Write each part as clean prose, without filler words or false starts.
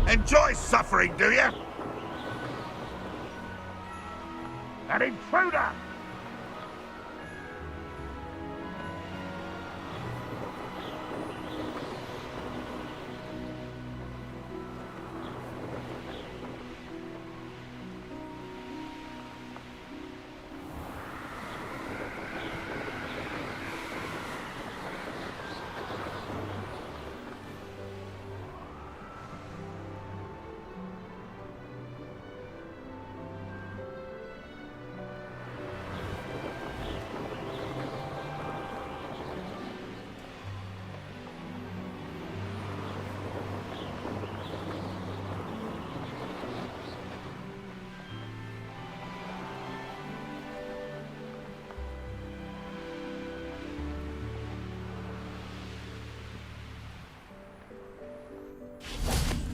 Enjoy suffering, do you? An intruder!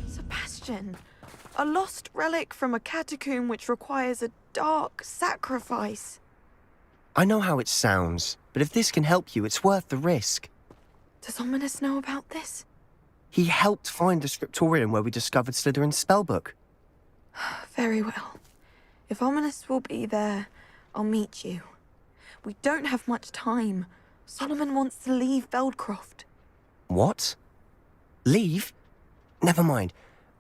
Sebastian, a lost relic from a catacomb which requires a dark sacrifice. I know how it sounds, but if this can help you, it's worth the risk. Does Ominous know about this? He helped find the scriptorium where we discovered Slytherin's spellbook. Very well. If Ominous will be there, I'll meet you. We don't have much time. Solomon wants to leave Feldcroft. What? Leave? Never mind.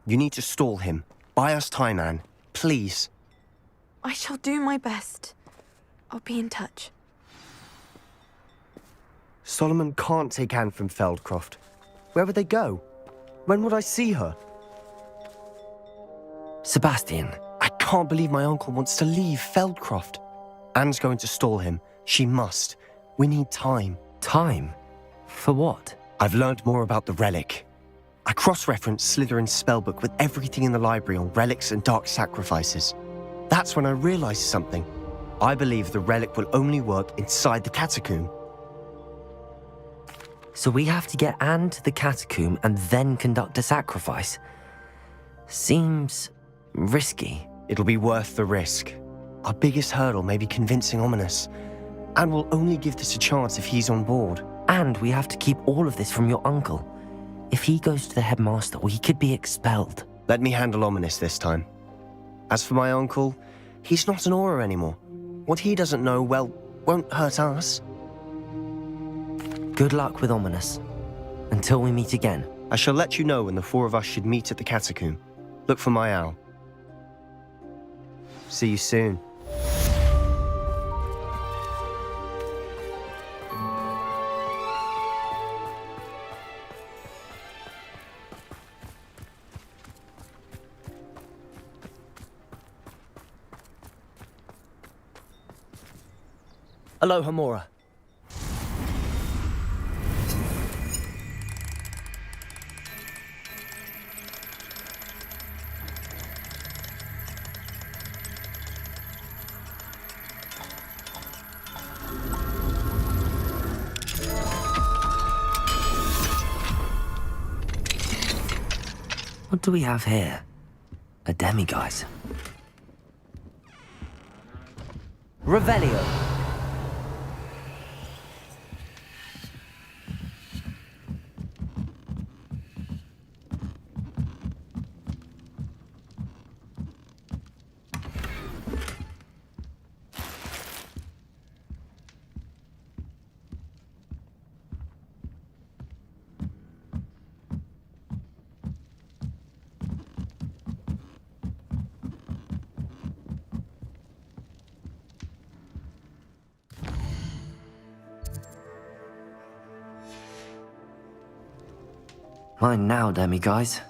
You need to stall him. Buy us time, Anne. Please. I shall do my best. I'll be in touch. Solomon can't take Anne from Feldcroft. Where would they go? When would I see her? Sebastian, I can't believe my uncle wants to leave Feldcroft. Anne's going to stall him. She must. We need time. Time? For what? I've learned more about the relic. I cross-referenced Slytherin's spellbook with everything in the library on relics and dark sacrifices. That's when I realized something. I believe the relic will only work inside the catacomb. So we have to get Anne to the catacomb and then conduct a sacrifice? Seems risky. It'll be worth the risk. Our biggest hurdle may be convincing Ominous. And we'll only give this a chance if he's on board. And we have to keep all of this from your uncle. If he goes to the headmaster, well, he could be expelled. Let me handle Ominous this time. As for my uncle, he's not an Auror anymore. What he doesn't know, well, won't hurt us. Good luck with Ominous. Until we meet again. I shall let you know when the four of us should meet at the catacomb. Look for my owl. See you soon. Aloha, Mora. What do we have here? A demiguise. Revelio. Mine now, demiguise.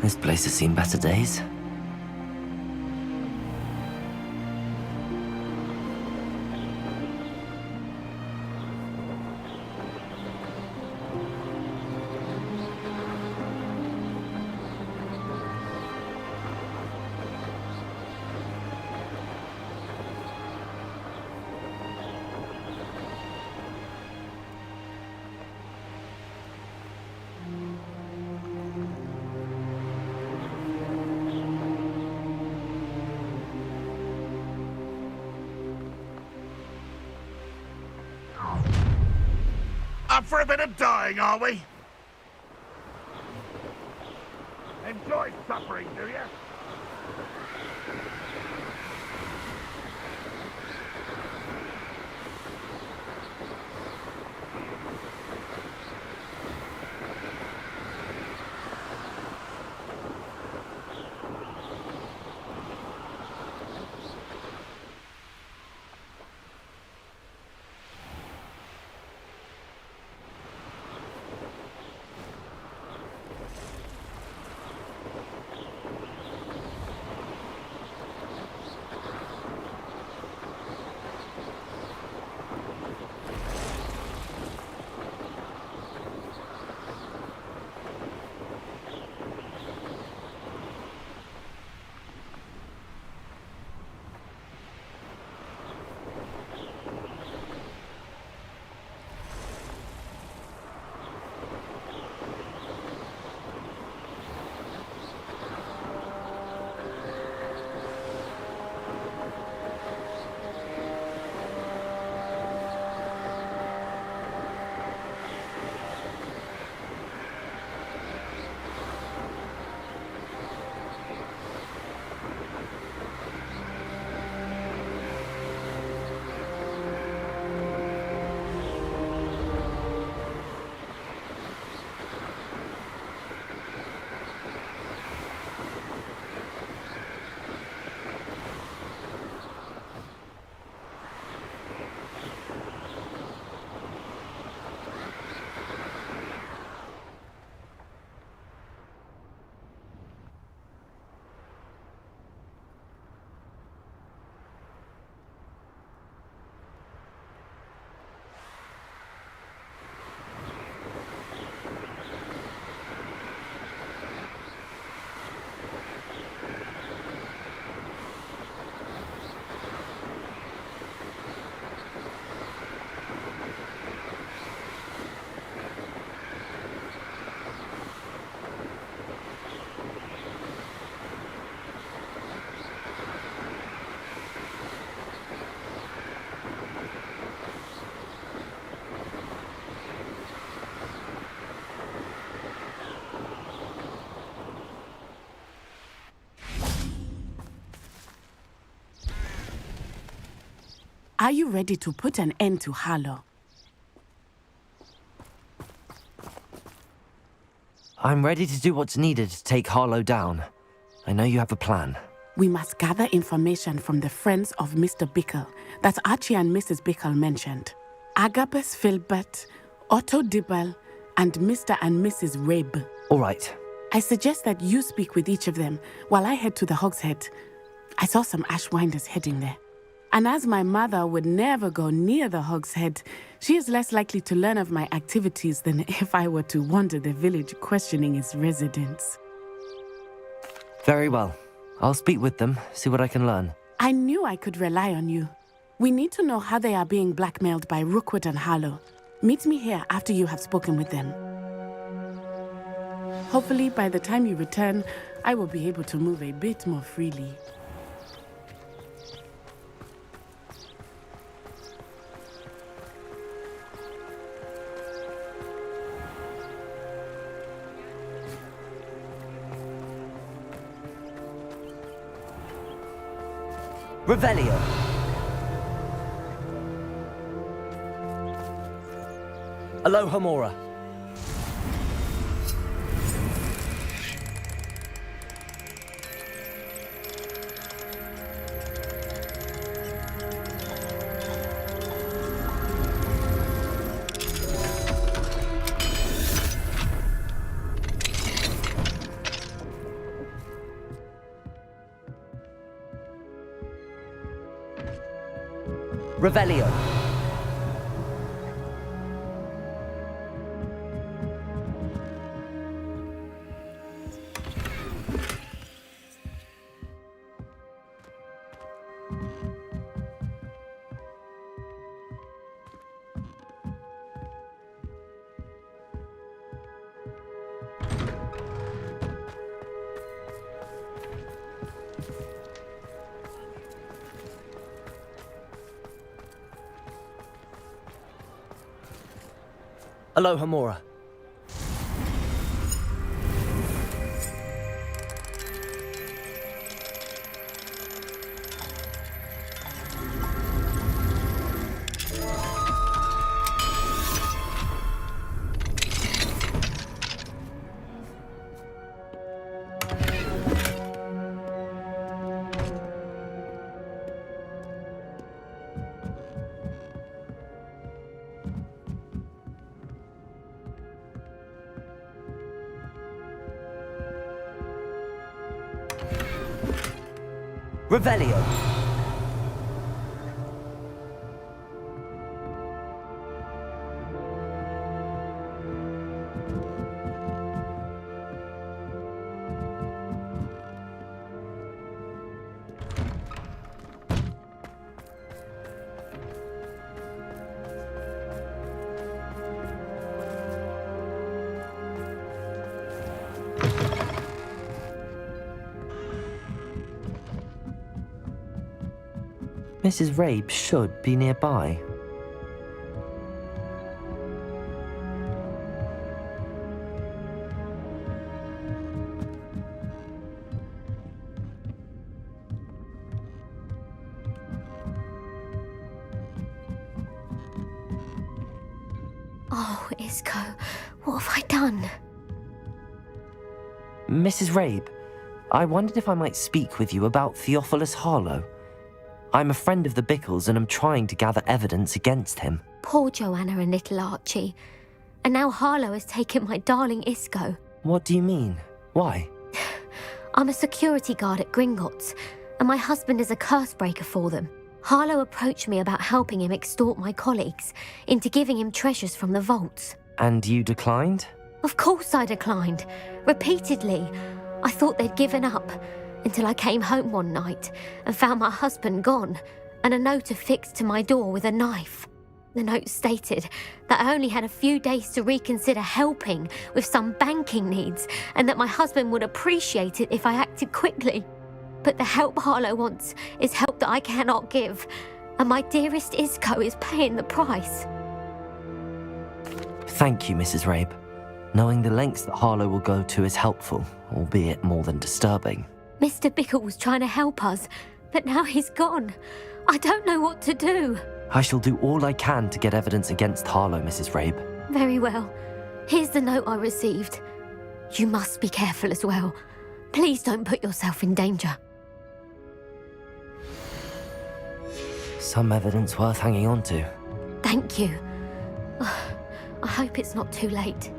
This place has seen better days. Up for a bit of dying, are we? Enjoy suffering, do you? Are you ready to put an end to Harlow? I'm ready to do what's needed to take Harlow down. I know you have a plan. We must gather information from the friends of Mr. Bickle that Archie and Mrs. Bickle mentioned. Agabus Filbert, Otto Dibble, and Mr. and Mrs. Rabe. All right. I suggest that you speak with each of them while I head to the Hogshead. I saw some Ashwinders heading there. And as my mother would never go near the Hogshead, she is less likely to learn of my activities than if I were to wander the village questioning its residents. Very well. I'll speak with them, see what I can learn. I knew I could rely on you. We need to know how they are being blackmailed by Rookwood and Harlow. Meet me here after you have spoken with them. Hopefully, by the time you return, I will be able to move a bit more freely. Revelio. Aloha Mora. Revelio. Aloha Mora. Revelio. Mrs. Rabe should be nearby. Oh, Isco, what have I done? Mrs. Rabe, I wondered if I might speak with you about Theophilus Harlow. I'm a friend of the Bickles and I'm trying to gather evidence against him. Poor Joanna and little Archie. And now Harlow has taken my darling Isco. What do you mean? Why? I'm a security guard at Gringotts, and my husband is a curse breaker for them. Harlow approached me about helping him extort my colleagues into giving him treasures from the vaults. And you declined? Of course I declined. Repeatedly. I thought they'd given up, until I came home one night and found my husband gone, and a note affixed to my door with a knife. The note stated that I only had a few days to reconsider helping with some banking needs, and that my husband would appreciate it if I acted quickly. But the help Harlow wants is help that I cannot give, and my dearest Isco is paying the price. Thank you, Mrs. Rabe. Knowing the lengths that Harlow will go to is helpful, albeit more than disturbing. Mr. Bickle was trying to help us, but now he's gone. I don't know what to do. I shall do all I can to get evidence against Harlow, Mrs. Rabe. Very well. Here's the note I received. You must be careful as well. Please don't put yourself in danger. Some evidence worth hanging on to. Thank you. I hope it's not too late.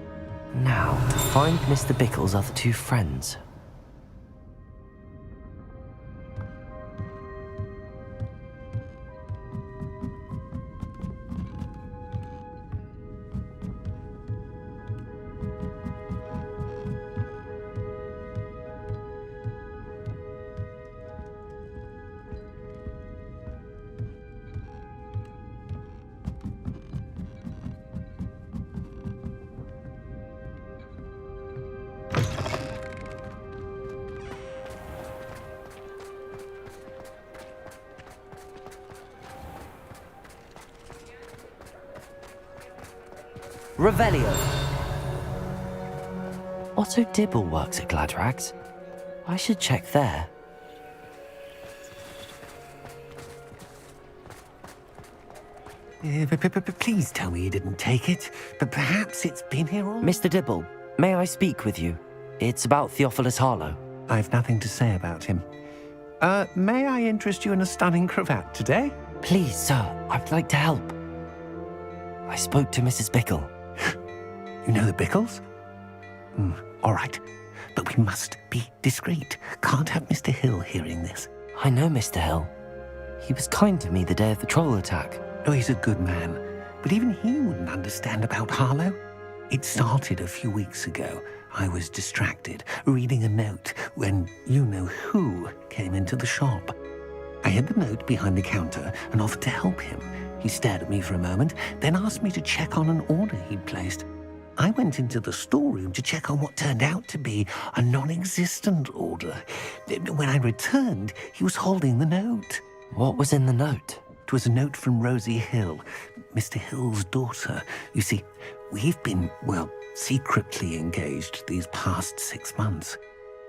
Now, to find Mr. Bickle's other two friends. Revelio. Otto Dibble works at Gladrags. I should check there. Please tell me you didn't take it, but perhaps it's been here all... Mr. Dibble, may I speak with you? It's about Theophilus Harlow. I've nothing to say about him. May I interest you in a stunning cravat today? Please, sir, I'd like to help. I spoke to Mrs. Bickle. You know the Bickles? All right, but we must be discreet. Can't have Mr. Hill hearing this. I know Mr. Hill. He was kind to me the day of the troll attack. Oh, he's a good man, but even he wouldn't understand about Harlow. It started a few weeks ago. I was distracted, reading a note, when you-know-who came into the shop. I hid the note behind the counter and offered to help him. He stared at me for a moment, then asked me to check on an order he'd placed. I went into the storeroom to check on what turned out to be a non-existent order. When I returned, he was holding the note. What was in the note? It was a note from Rosie Hill, Mr. Hill's daughter. You see, we've been, secretly engaged these past 6 months.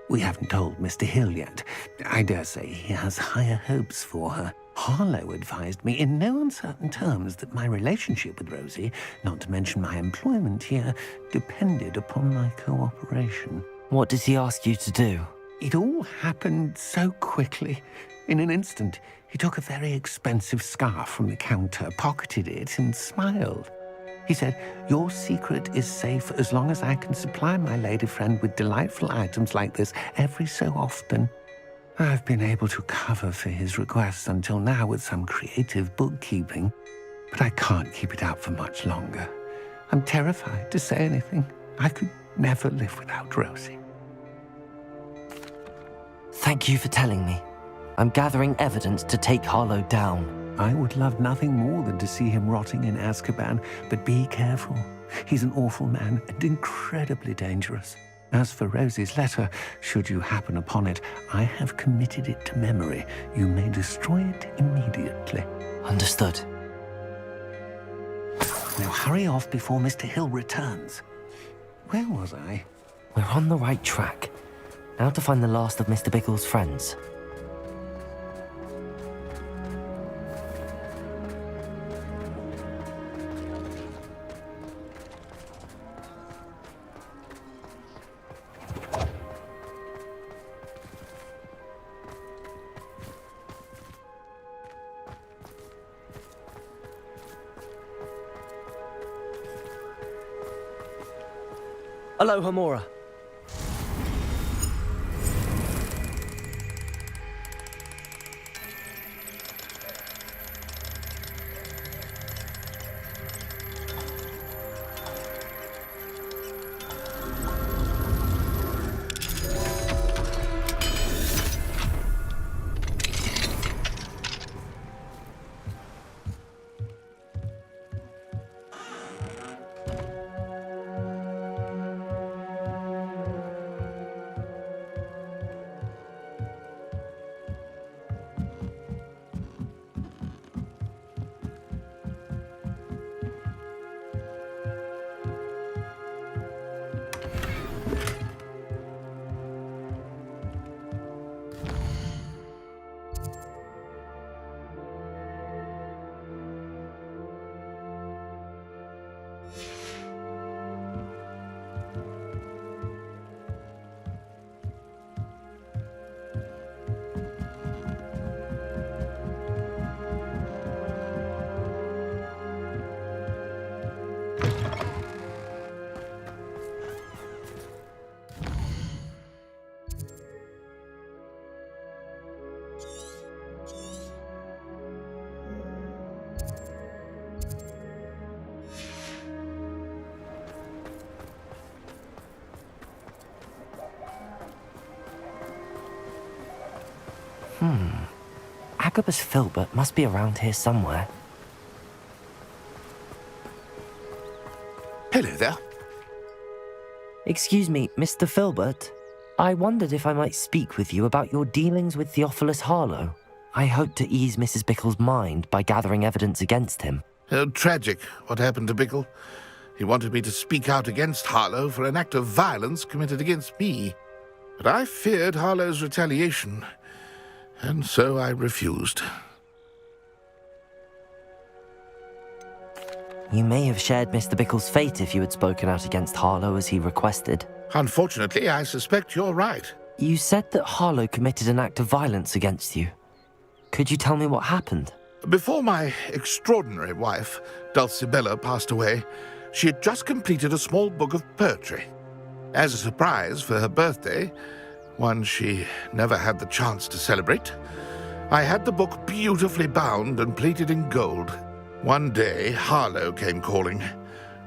We haven't told Mr. Hill yet. I dare say he has higher hopes for her. Harlow advised me in no uncertain terms that my relationship with Rosie, not to mention my employment here, depended upon my cooperation. What does he ask you to do? It all happened so quickly. In an instant, he took a very expensive scarf from the counter, pocketed it, and smiled. He said, "Your secret is safe as long as I can supply my lady friend with delightful items like this every so often." I've been able to cover for his requests until now with some creative bookkeeping, but I can't keep it up for much longer. I'm terrified to say anything. I could never live without Rosie. Thank you for telling me. I'm gathering evidence to take Harlow down. I would love nothing more than to see him rotting in Azkaban, but be careful. He's an awful man and incredibly dangerous. As for Rosie's letter, should you happen upon it, I have committed it to memory. You may destroy it immediately. Understood. Now hurry off before Mr. Hill returns. Where was I? We're on the right track. Now to find the last of Mr. Bickle's friends. Aloha, Mora. Agabus Filbert must be around here somewhere. Hello there. Excuse me, Mr. Filbert. I wondered if I might speak with you about your dealings with Theophilus Harlow. I hope to ease Mrs. Bickle's mind by gathering evidence against him. Tragic, what happened to Bickle. He wanted me to speak out against Harlow for an act of violence committed against me. But I feared Harlow's retaliation, and so I refused. You may have shared Mr. Bickle's fate if you had spoken out against Harlow as he requested. Unfortunately, I suspect you're right. You said that Harlow committed an act of violence against you. Could you tell me what happened? Before my extraordinary wife, Dulcibella, passed away, she had just completed a small book of poetry. As a surprise for her birthday, one she never had the chance to celebrate, I had the book beautifully bound and plated in gold. One day, Harlow came calling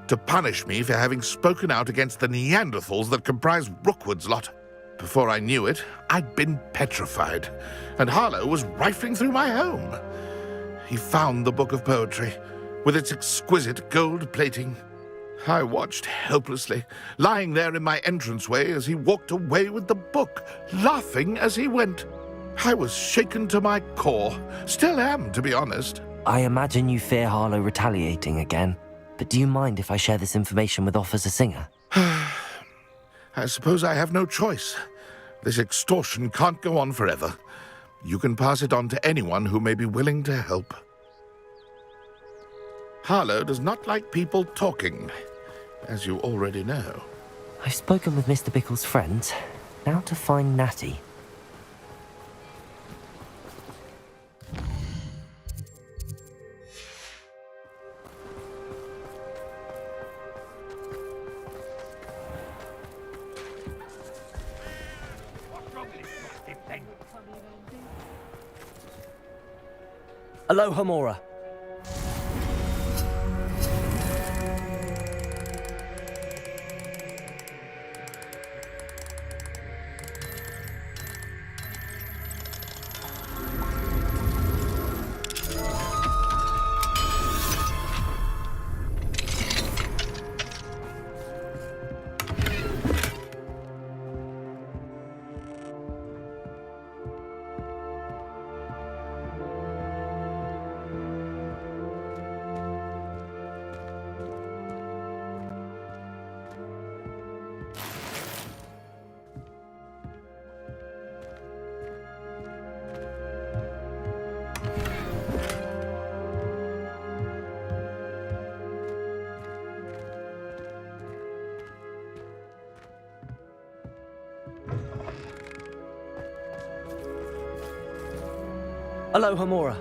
to punish me for having spoken out against the Neanderthals that comprise Rookwood's lot. Before I knew it, I'd been petrified, and Harlow was rifling through my home. He found the book of poetry, with its exquisite gold plating. I watched helplessly, lying there in my entranceway as he walked away with the book, laughing as he went. I was shaken to my core. Still am, to be honest. I imagine you fear Harlow retaliating again, but do you mind if I share this information with Officer Singer? I suppose I have no choice. This extortion can't go on forever. You can pass it on to anyone who may be willing to help. Harlow does not like people talking, as you already know. I've spoken with Mr. Bickle's friends. Now to find Natty. Aloha Mora. Aloha Mora.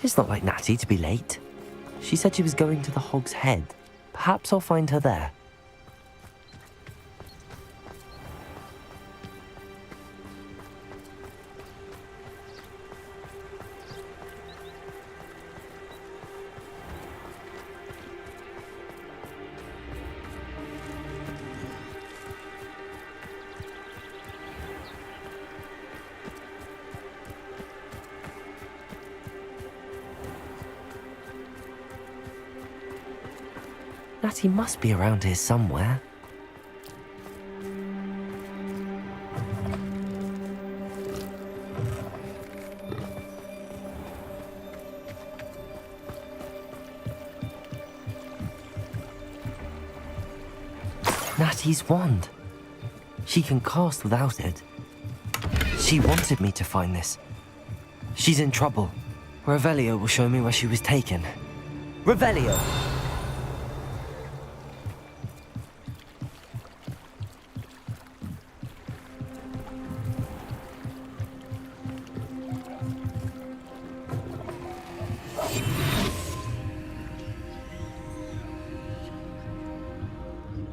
It's not like Natty to be late. She said she was going to the Hog's Head. Perhaps I'll find her there. Natty must be around here somewhere. Natty's wand. She can cast without it. She wanted me to find this. She's in trouble. Revelio will show me where she was taken. Revelio!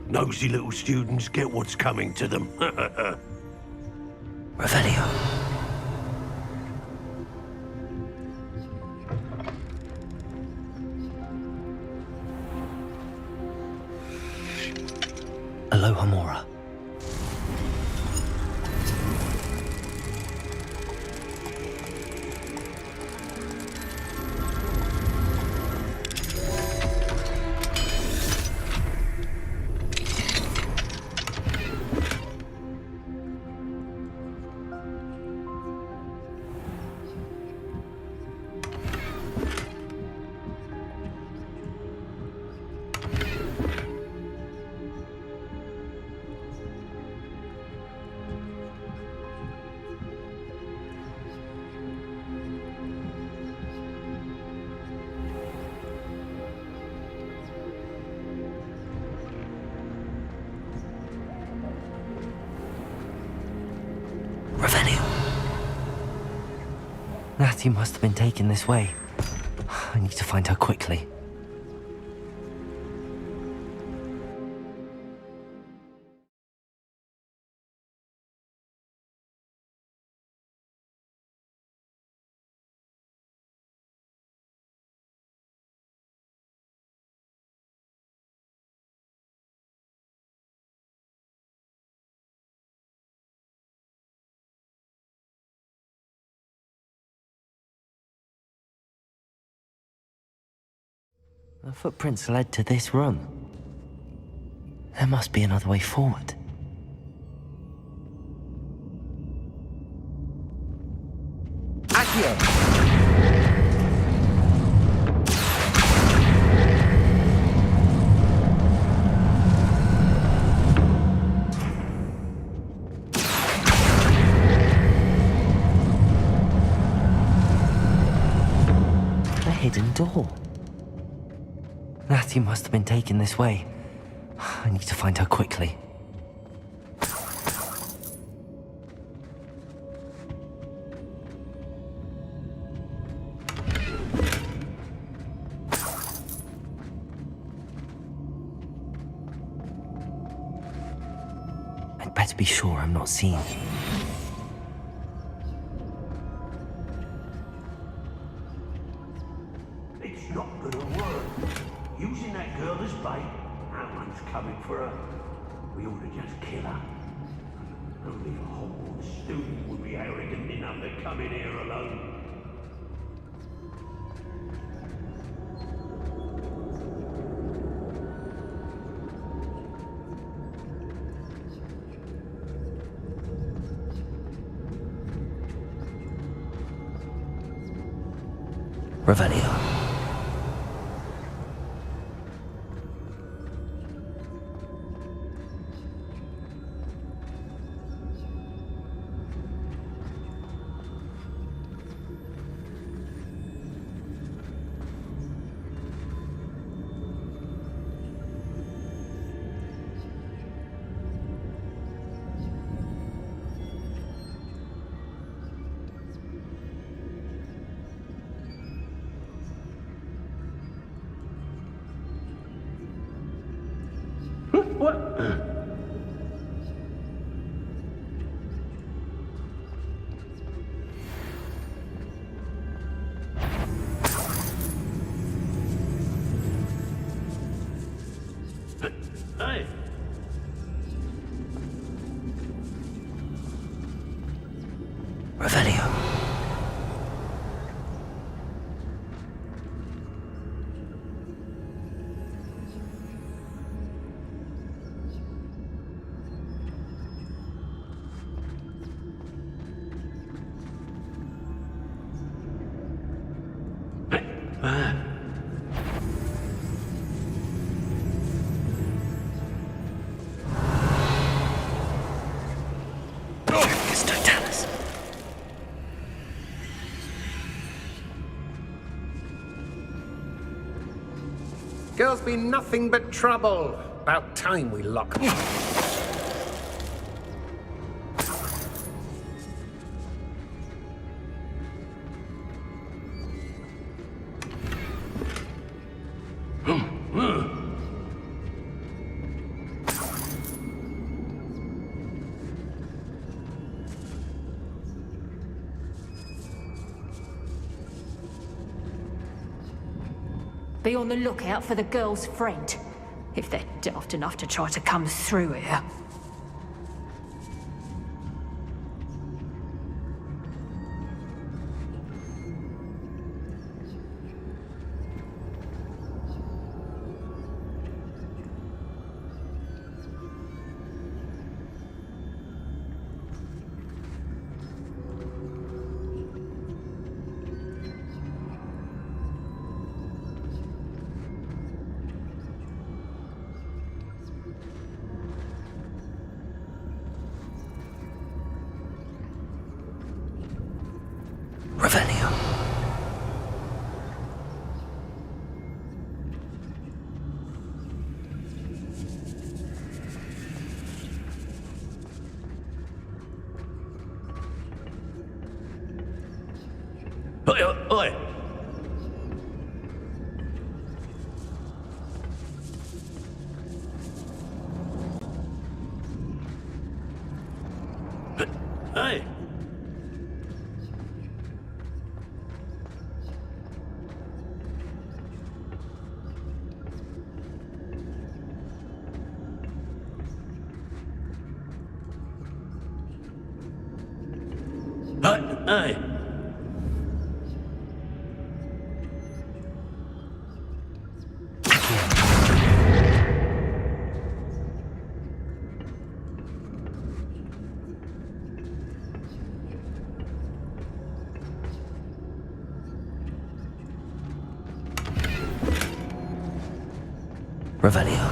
Nosy little students get what's coming to them. Revelio. Aloha Mora. Natty must have been taken this way. I need to find her quickly. The footprints led to this room. There must be another way forward. Accio! The hidden door. Natty must have been taken this way. I need to find her quickly. I'd better be sure I'm not seen. It's not gonna work. Using that girl as bait, no one's coming for her. We ought to just kill her. Only a Hogwarts student would be arrogant enough to come in here alone. Revelio. What? Hey! Revelio. Girls be nothing but trouble. About time we lock them. Be on the lookout for the girl's friend, if they're daft enough to try to come through here. Oi! Hey! Hey! Revelio.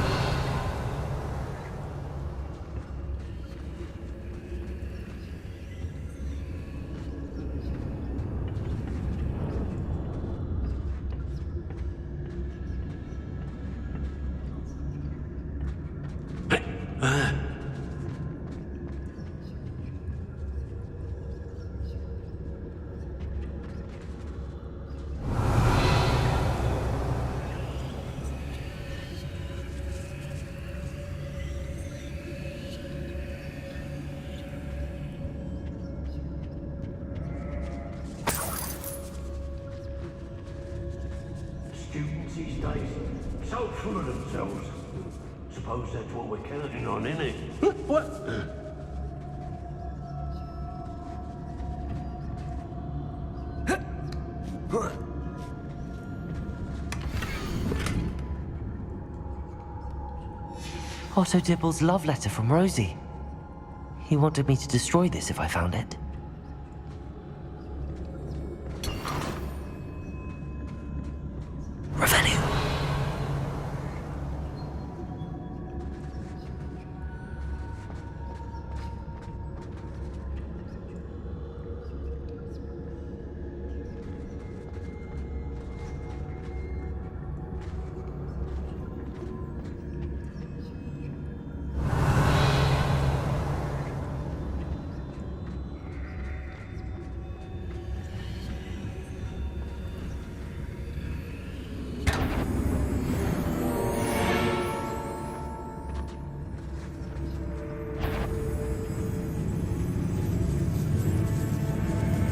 Students these days, so full of themselves. Suppose that's what we're counting on, innit? What? Otto Dibble's love letter from Rosie. He wanted me to destroy this if I found it. Revelio.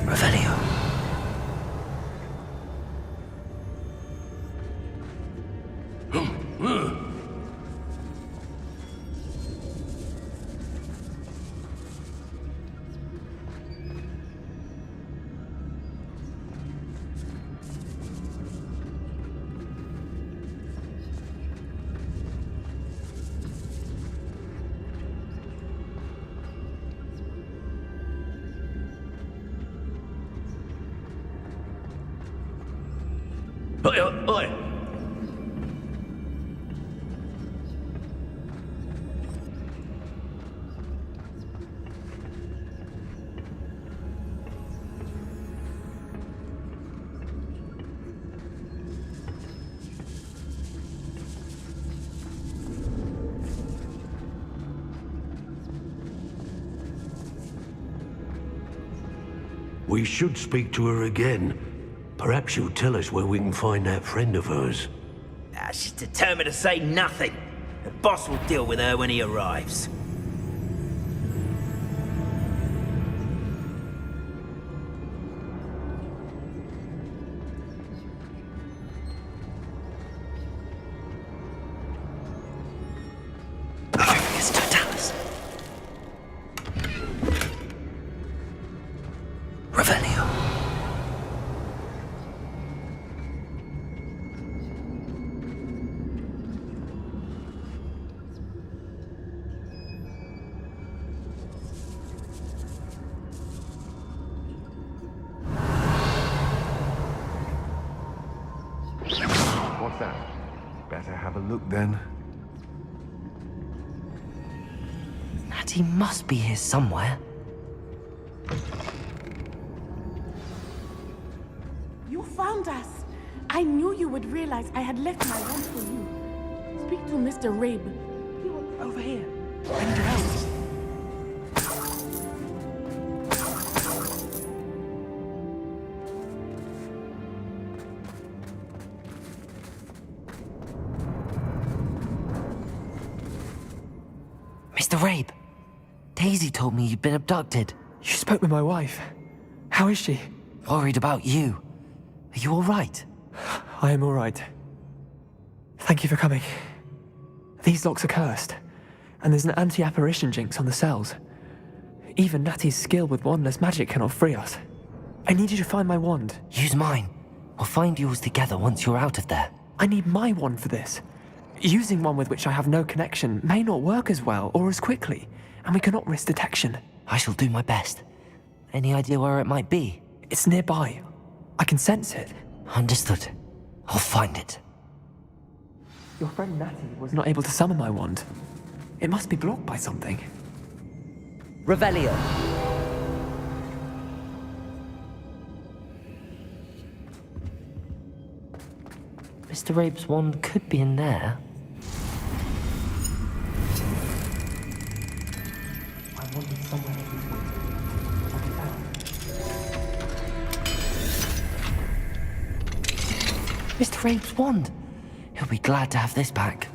Revelio. Oi! We should speak to her again. Perhaps she'll tell us where we can find that friend of hers. She's determined to say nothing. The boss will deal with her when he arrives. What's that? Better have a look then. Natty must be here somewhere. You found us. I knew you would realize I had left my wand for you. Speak to Mr. Rabe. He was over here. And drowned. Mr. Rabe, Daisy told me you'd been abducted. You spoke with my wife. How is she? Worried about you. Are you all right? I am all right. Thank you for coming. These locks are cursed, and there's an anti-apparition jinx on the cells. Even Natty's skill with wandless magic cannot free us. I need you to find my wand. Use mine. We'll find yours together once you're out of there. I need my wand for this. Using one with which I have no connection may not work as well or as quickly, and we cannot risk detection. I shall do my best. Any idea where it might be? It's nearby. I can sense it. Understood. I'll find it. Your friend Natty was not able to summon my wand. It must be blocked by something. Revelio. Mr. Rabe's wand could be in there. I wanted somewhere to be. Mr. Rabe's wand! He'll be glad to have this back.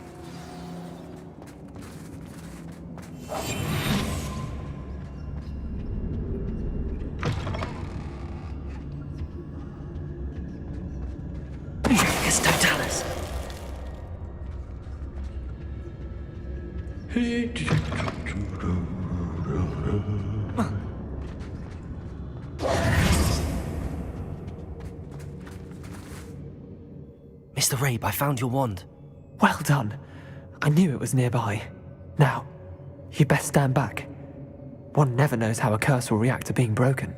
Totalis! Mr. Rabe, I found your wand. Well done. I knew it was nearby. Now, you best stand back. One never knows how a curse will react to being broken.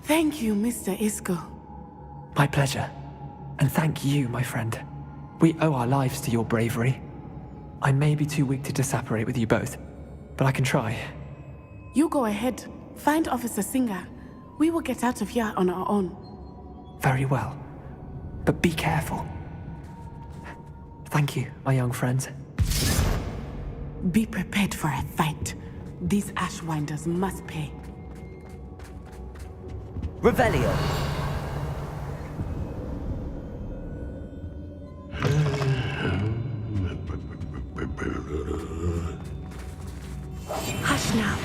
Thank you, Mr. Isco. My pleasure. And thank you, my friend. We owe our lives to your bravery. I may be too weak to disapparate with you both, but I can try. You go ahead. Find Officer Singer. We will get out of here on our own. Very well. But be careful. Thank you, my young friends. Be prepared for a fight. These Ashwinders must pay. Revelio. Hush now.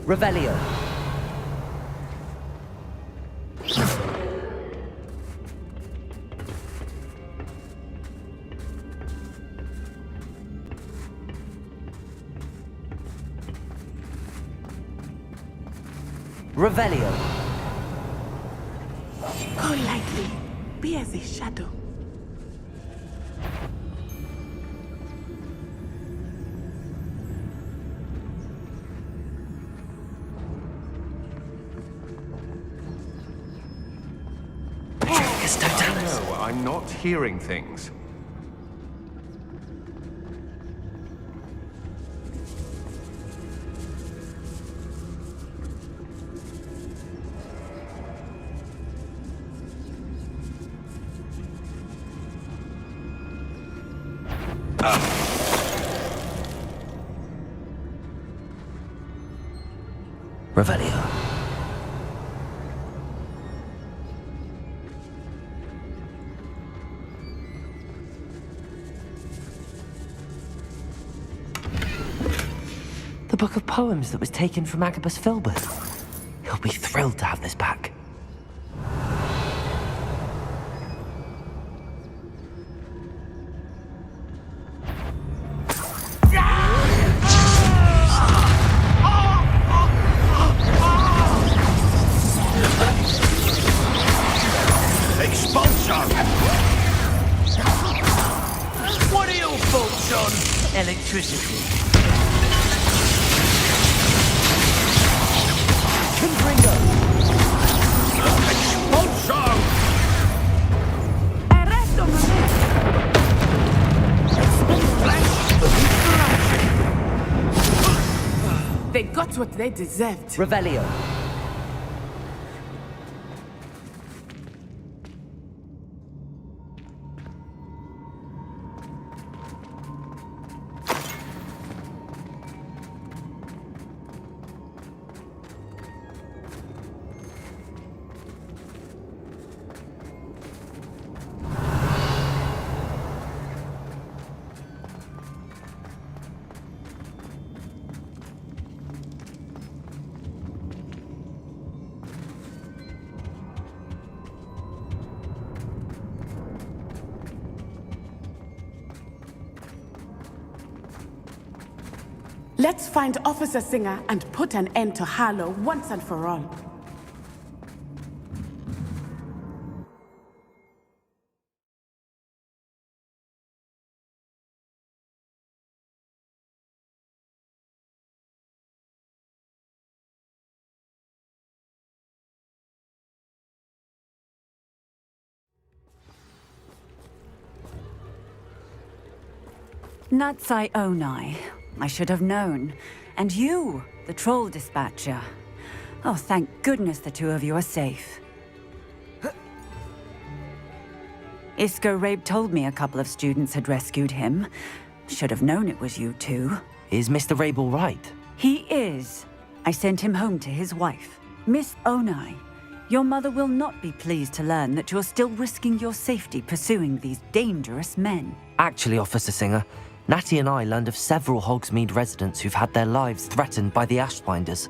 Revelio. Revelio. Go lightly. Be as a shadow. No, I'm not hearing things. Revelio. The book of poems that was taken from Agabus Filbert. He'll be thrilled to have this back. Expulsion! What are your thoughts on electricity? Confringo. Expulsion! They got what they deserved. Revelio. Let's find Officer Singer and put an end to Harlow once and for all. Natsai Onai. I should have known. And you, the troll dispatcher. Oh, thank goodness the two of you are safe. Isco Rabe told me a couple of students had rescued him. Should have known it was you two. Is Mr. Rabe all right? He is. I sent him home to his wife. Miss Onai, your mother will not be pleased to learn that you're still risking your safety pursuing these dangerous men. Actually, Officer Singer, Natty and I learned of several Hogsmeade residents who've had their lives threatened by the Ashwinders.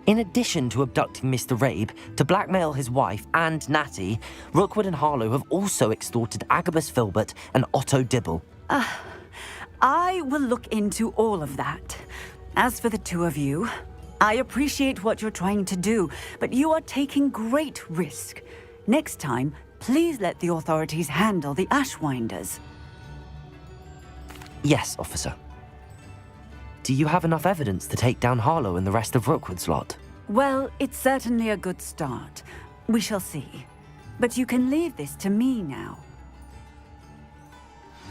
In addition to abducting Mr. Rabe to blackmail his wife and Natty, Rookwood and Harlow have also extorted Agabus Filbert and Otto Dibble. I will look into all of that. As for the two of you, I appreciate what you're trying to do, but you are taking great risk. Next time, please let the authorities handle the Ashwinders. Yes, officer. Do you have enough evidence to take down Harlow and the rest of Rookwood's lot? Well, it's certainly a good start. We shall see. But you can leave this to me now.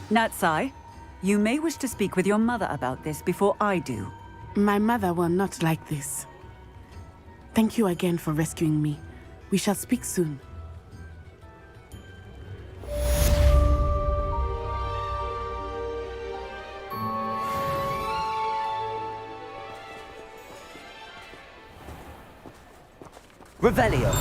Natsai, you may wish to speak with your mother about this before I do. My mother will not like this. Thank you again for rescuing me. We shall speak soon. Revelio.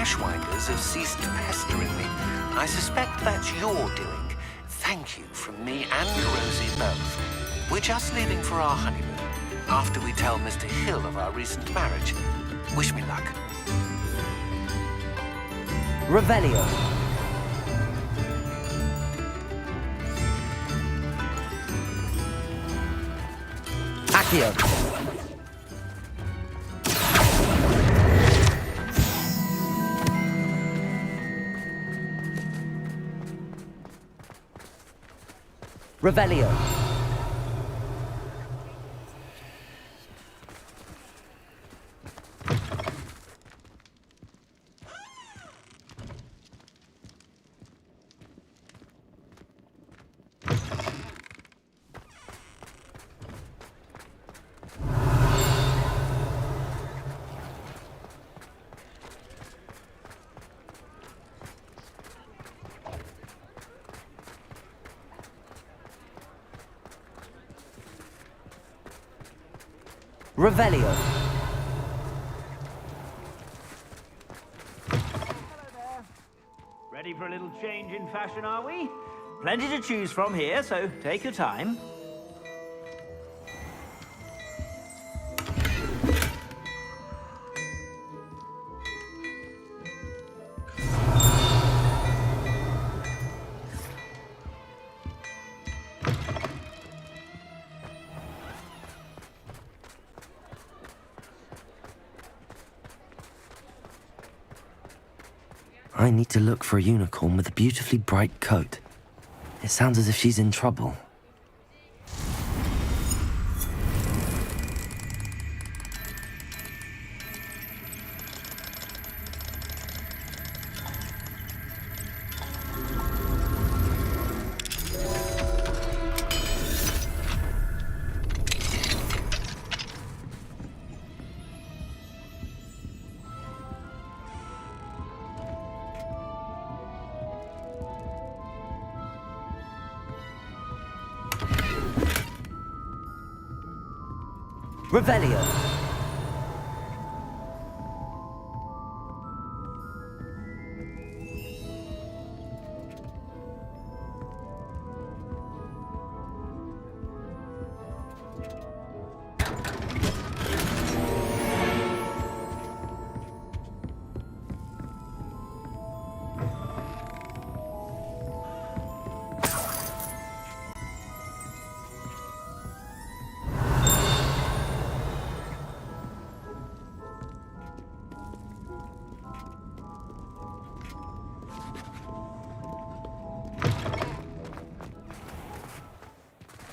Ashwinders have ceased pestering me. I suspect that's your doing. Thank you from me and Rosie both. We're just leaving for our honeymoon, after we tell Mr. Hill of our recent marriage. Wish me luck. Revelio. Accio. Revelio. Revelio. Ready for a little change in fashion, are we? Plenty to choose from here, so take your time. I need to look for a unicorn with a beautifully bright coat. It sounds as if she's in trouble. Revelio.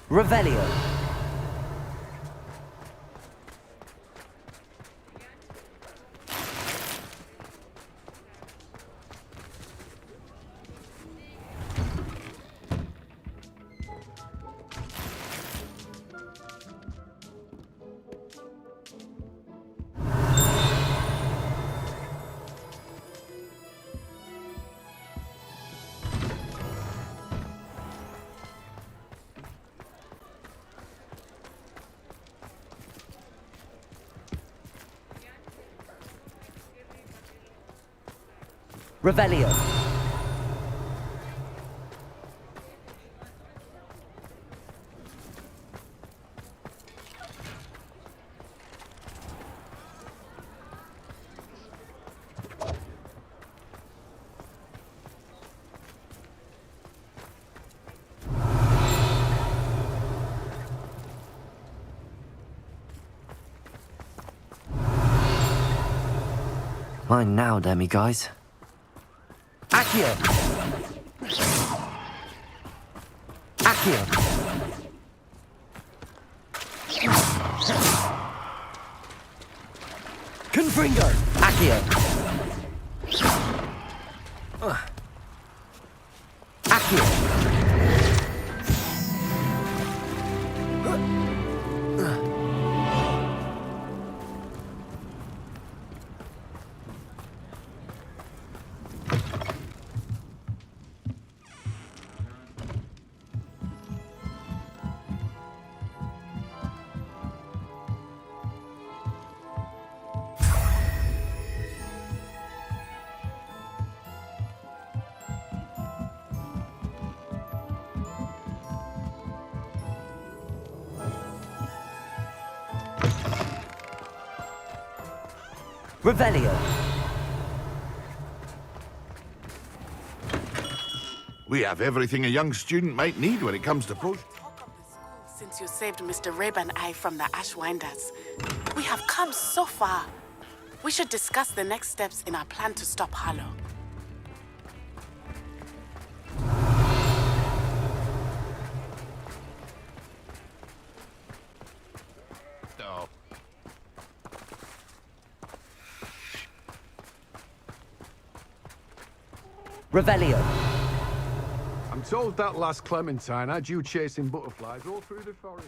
Revelio. Revelio. Mine now, Demi guys. Accio. Accio. Confringo. Accio. Accio. Revelio. We have everything a young student might need when it comes to push. Since you saved Mr. Reb and I from the Ashwinders, we have come so far. We should discuss the next steps in our plan to stop Harlow. Revelio. I'm told that last Clementine had you chasing butterflies all through the forest.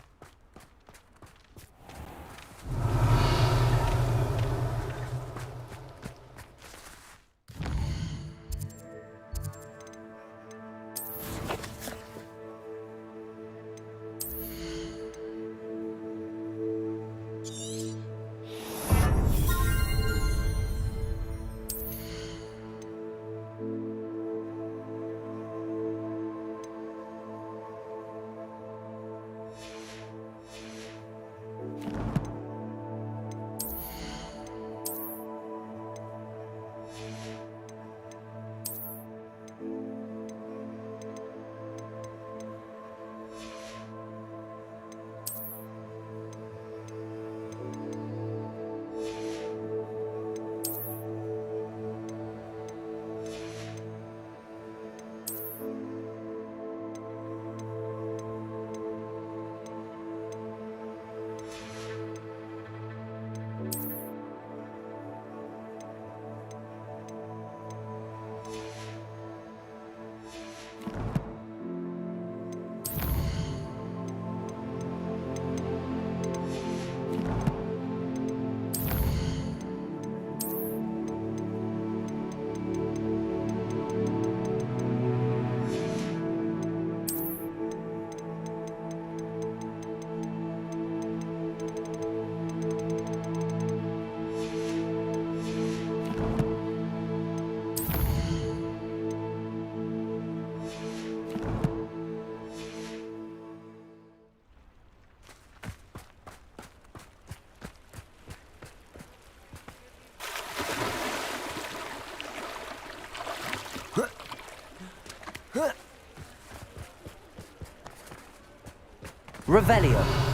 Revelio.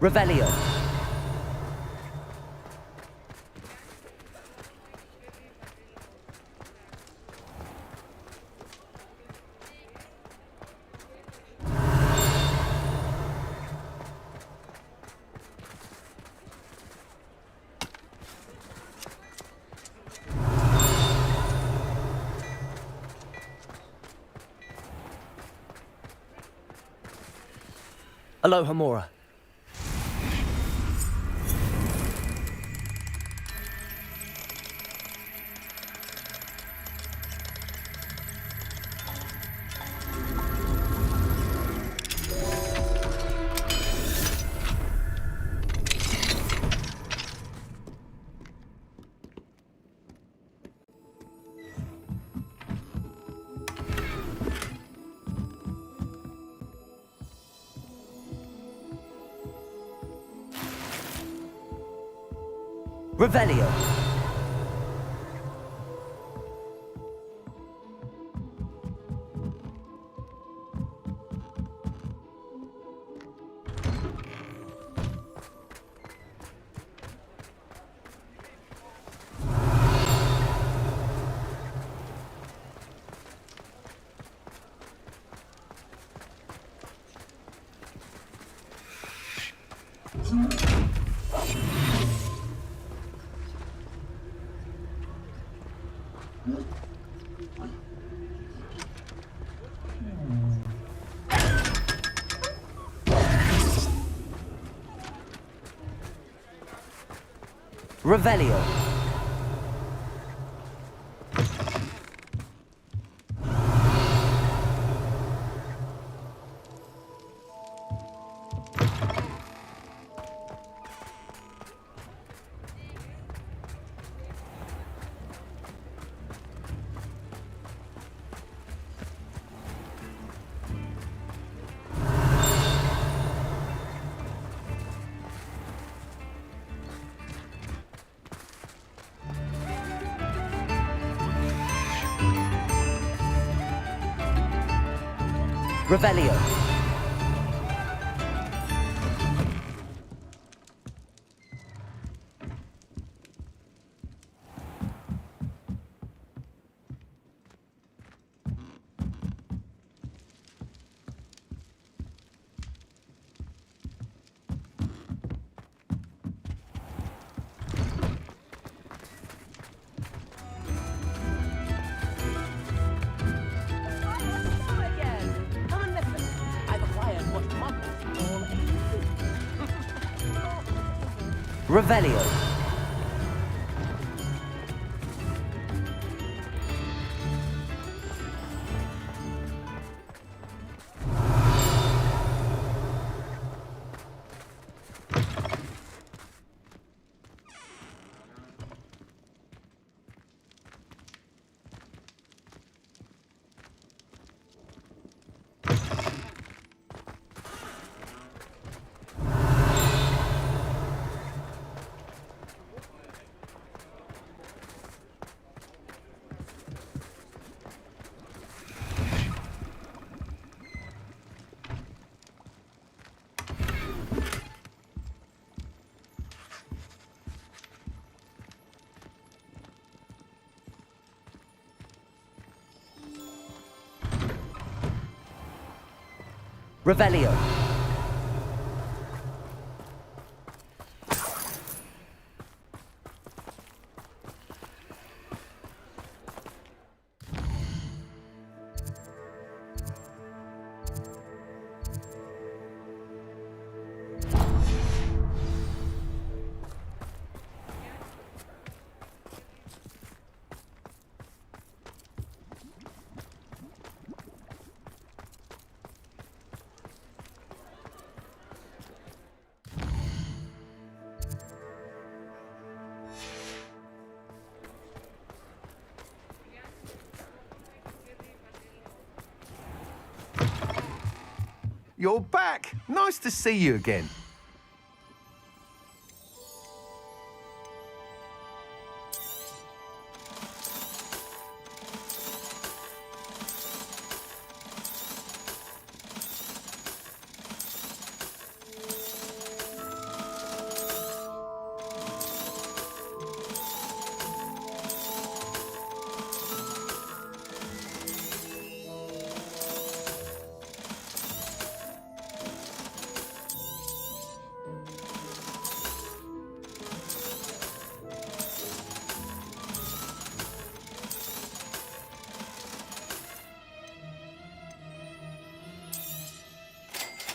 Revelio. Aloha Mora. Revelio. Revelio. Revelio. Revelio. Revelio. You're back. Nice to see you again.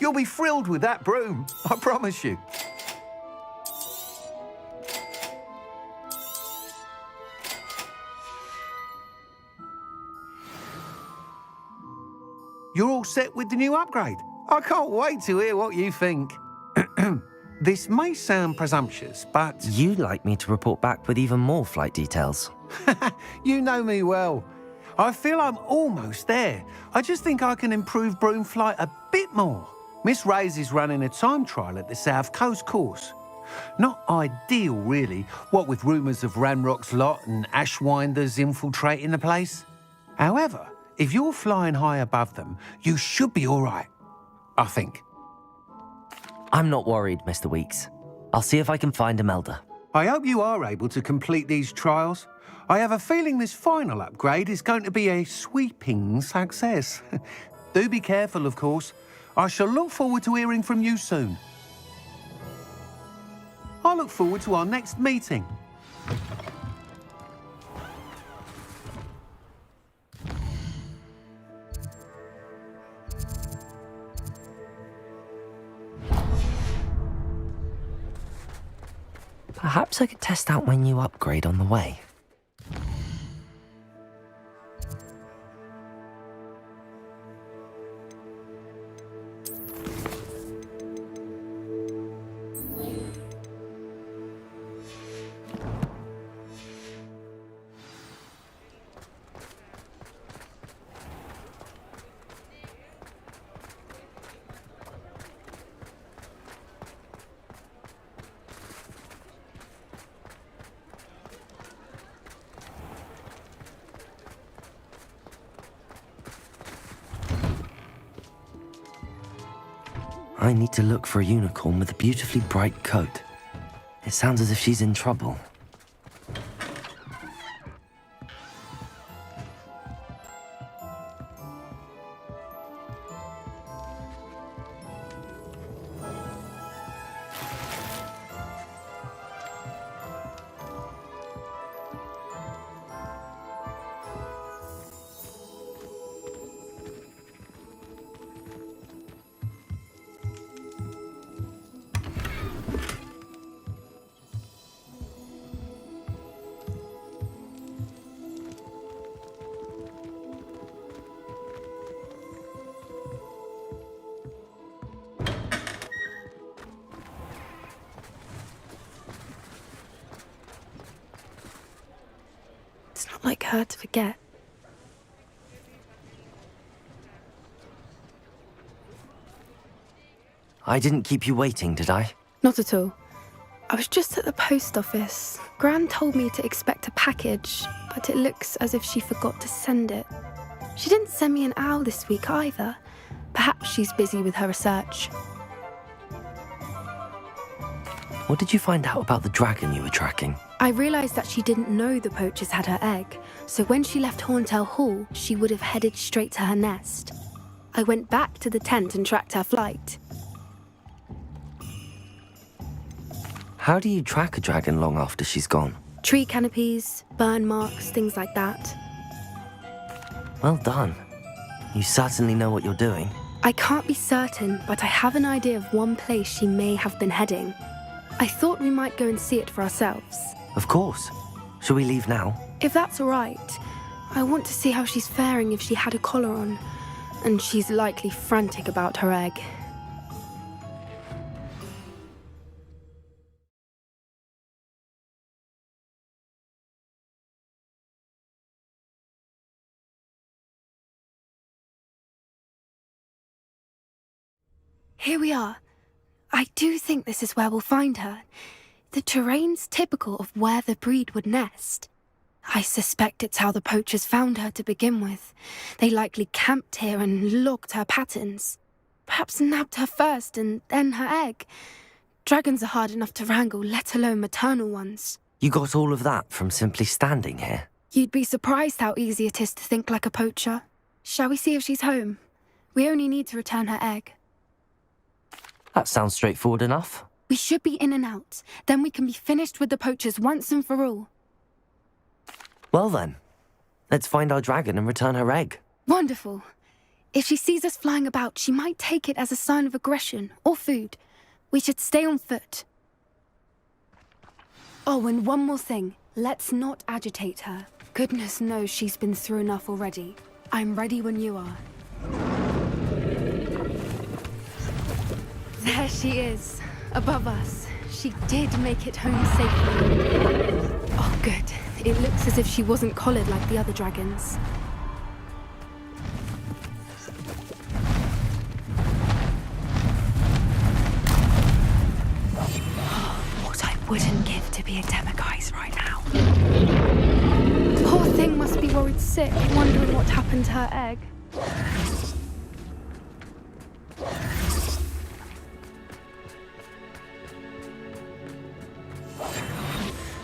You'll be thrilled with that broom, I promise you. You're all set with the new upgrade. I can't wait to hear what you think. This may sound presumptuous, but... You'd like me to report back with even more flight details. You know me well. I feel I'm almost there. I just think I can improve broom flight a bit more. Miss Ray's is running a time trial at the South Coast course. Not ideal, really, what with rumours of Ranrock's lot and Ashwinders infiltrating the place. However, if you're flying high above them, you should be all right, I think. I'm not worried, Mr. Weeks. I'll see if I can find Imelda. I hope you are able to complete these trials. I have a feeling this final upgrade is going to be a sweeping success. Do be careful, of course. I shall look forward to hearing from you soon. I look forward to our next meeting. Perhaps I could test out my new upgrade on the way. I need to look for a unicorn with a beautifully bright coat. It sounds as if she's in trouble. It's not like her to forget. I didn't keep you waiting, did I? Not at all. I was just at the post office. Gran told me to expect a package, but it looks as if she forgot to send it. She didn't send me an owl this week either. Perhaps she's busy with her research. What did you find out about the dragon you were tracking? I realised that she didn't know the poachers had her egg, so when she left Horntail Hall, she would have headed straight to her nest. I went back to the tent and tracked her flight. How do you track a dragon long after she's gone? Tree canopies, burn marks, things like that. Well done. You certainly know what you're doing. I can't be certain, but I have an idea of one place she may have been heading. I thought we might go and see it for ourselves. Of course. Shall we leave now? If that's all right. I want to see how she's faring if she had a collar on. And she's likely frantic about her egg. Here we are. I do think this is where we'll find her. The terrain's typical of where the breed would nest. I suspect it's how the poachers found her to begin with. They likely camped here and logged her patterns. Perhaps nabbed her first and then her egg. Dragons are hard enough to wrangle, let alone maternal ones. You got all of that from simply standing here? You'd be surprised how easy it is to think like a poacher. Shall we see if she's home? We only need to return her egg. That sounds straightforward enough. We should be in and out. Then we can be finished with the poachers once and for all. Well then, let's find our dragon and return her egg. Wonderful. If she sees us flying about, she might take it as a sign of aggression or food. We should stay on foot. Oh, and one more thing. Let's not agitate her. Goodness knows she's been through enough already. I'm ready when you are. There she is, above us. She did make it home safely. Oh, good. It looks as if she wasn't collared like the other dragons. What I wouldn't give to be a Demiguise right now. Poor thing must be worried sick, wondering what happened to her egg.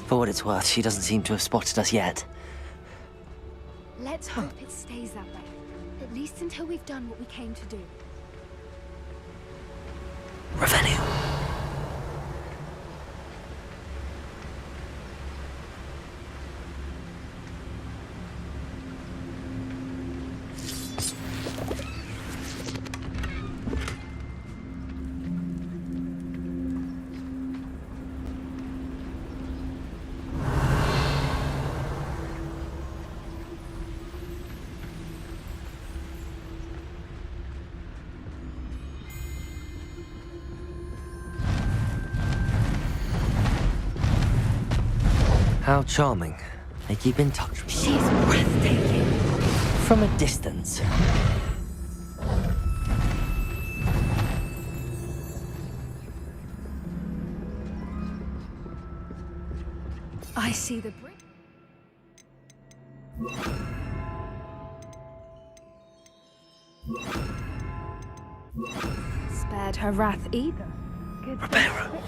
For what it's worth, she doesn't seem to have spotted us yet. Let's hope it stays that way. At least until we've done what we came to do. Revenue. How charming. They keep in touch with She's breathtaking. from a distance. I see the brick. Spared shed her wrath either. Ribeiro.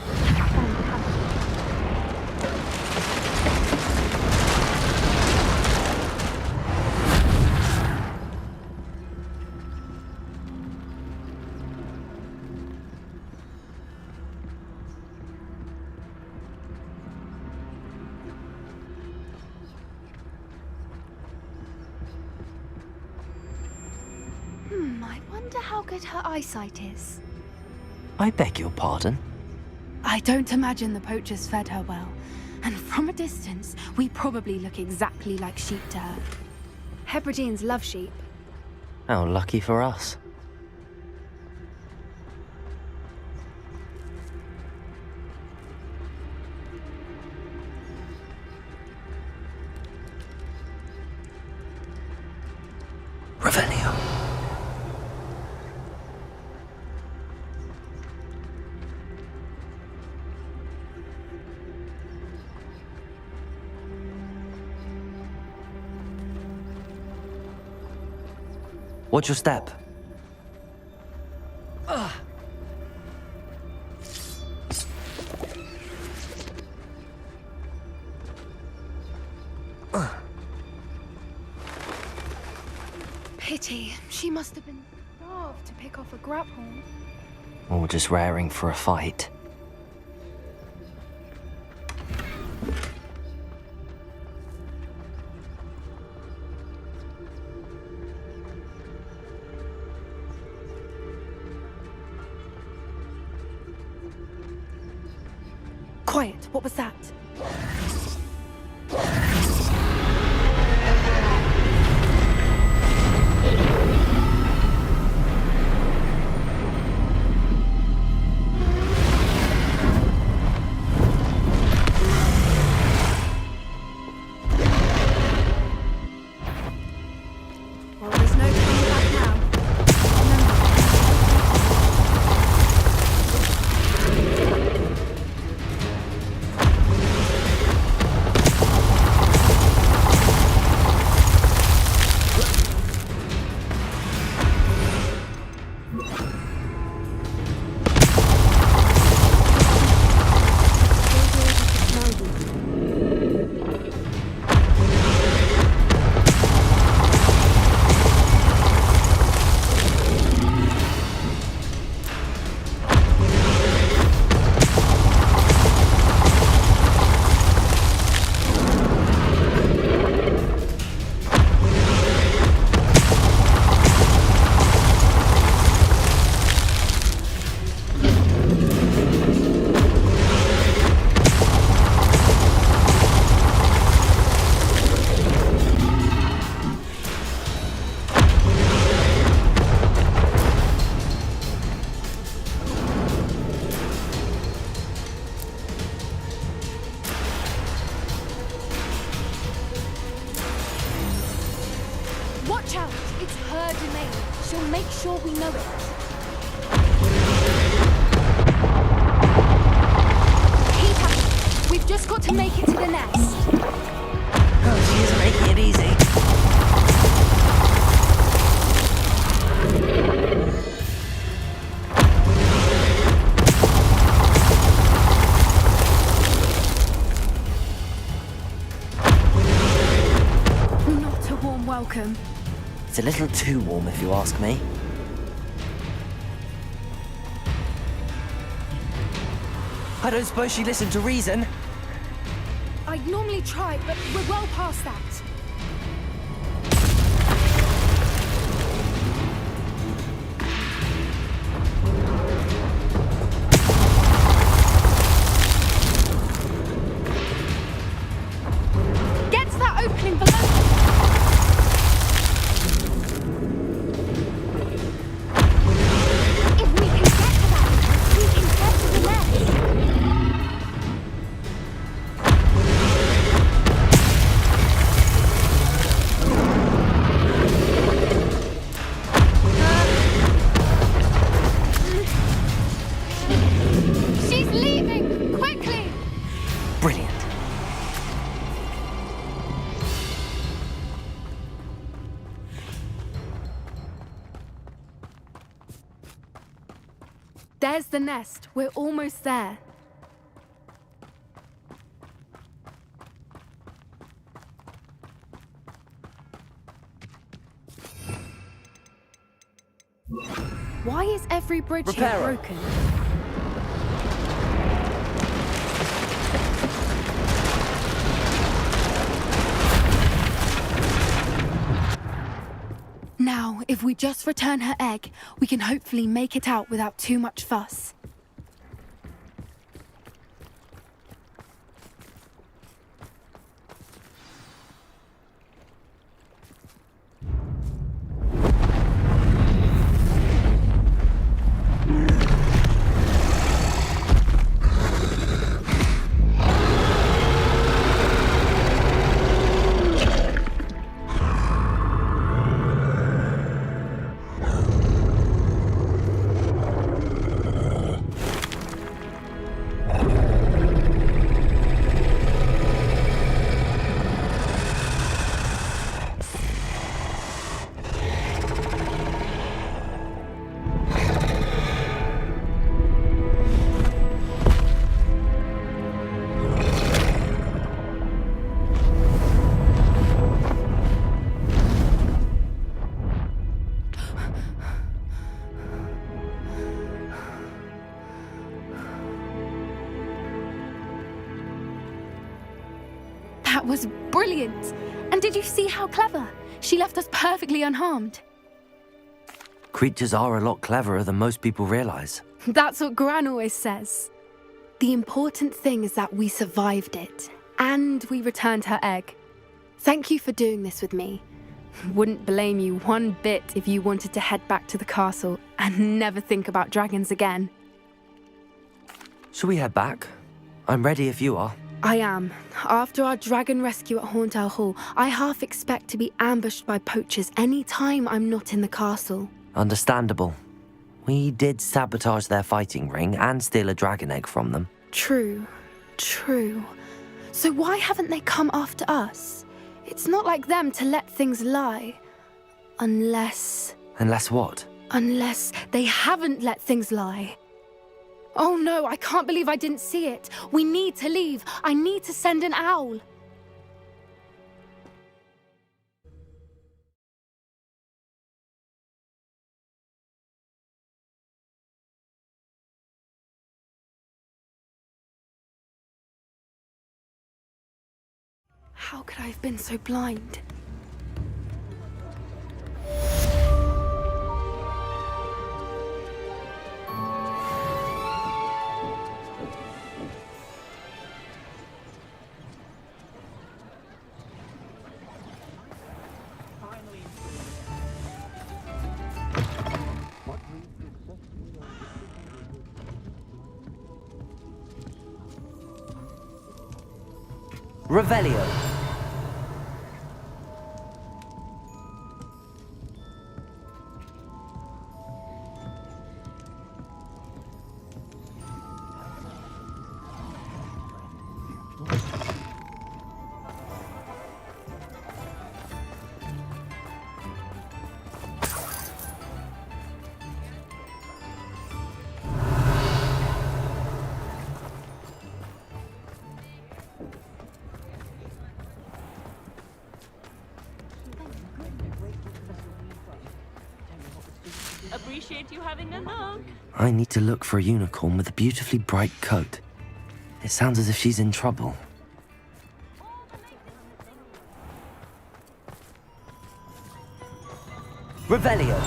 I wonder how good her eyesight is. I beg your pardon? I don't imagine the poachers fed her well. And from a distance, we probably look exactly like sheep to her. Hebrideans love sheep. How lucky for us. Revelio. Watch your step. Pity. She must have been starved to pick off a grapple. Or just raring for a fight. Quiet. What was that? Well, there's no turning back now. Watch out! It's her domain. She'll make sure we know it. Keep up. We've just got to make it to the nest. Oh, she isn't making it easy. Not a warm welcome. It's a little too warm, if you ask me. I don't suppose she listened to reason. I'd normally try, but we're well past that. Get to that opening below. There's the nest. We're almost there. Why is every bridge here Reparo. broken? Now, if we just return her egg, we can hopefully make it out without too much fuss. That was brilliant! And did you see how clever? She left us perfectly unharmed. Creatures are a lot cleverer than most people realize. That's what Gran always says. The important thing is that we survived it, and we returned her egg. Thank you for doing this with me. Wouldn't blame you one bit if you wanted to head back to the castle and never think about dragons again. Shall we head back? I'm ready if you are. I am. After our dragon rescue at Hauntow Hall, I half expect to be ambushed by poachers any time I'm not in the castle. Understandable. We did sabotage their fighting ring and steal a dragon egg from them. True. So why haven't they come after us? It's not like them to let things lie. Unless what? Unless they haven't let things lie. Oh no, I can't believe I didn't see it. We need to leave. I need to send an owl. How could I have been so blind? Revelio. Appreciate you having a look. I need to look for a unicorn with a beautifully bright coat. It sounds as if she's in trouble. Revelio.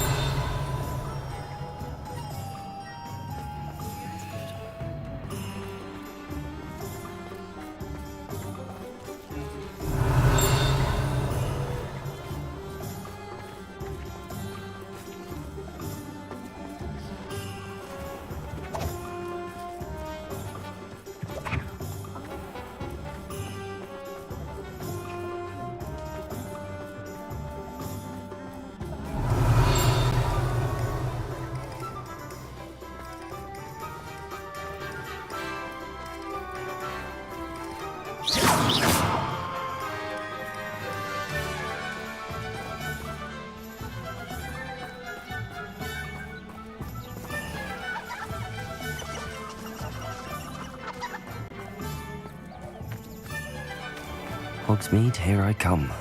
Hogsmeade, here I come.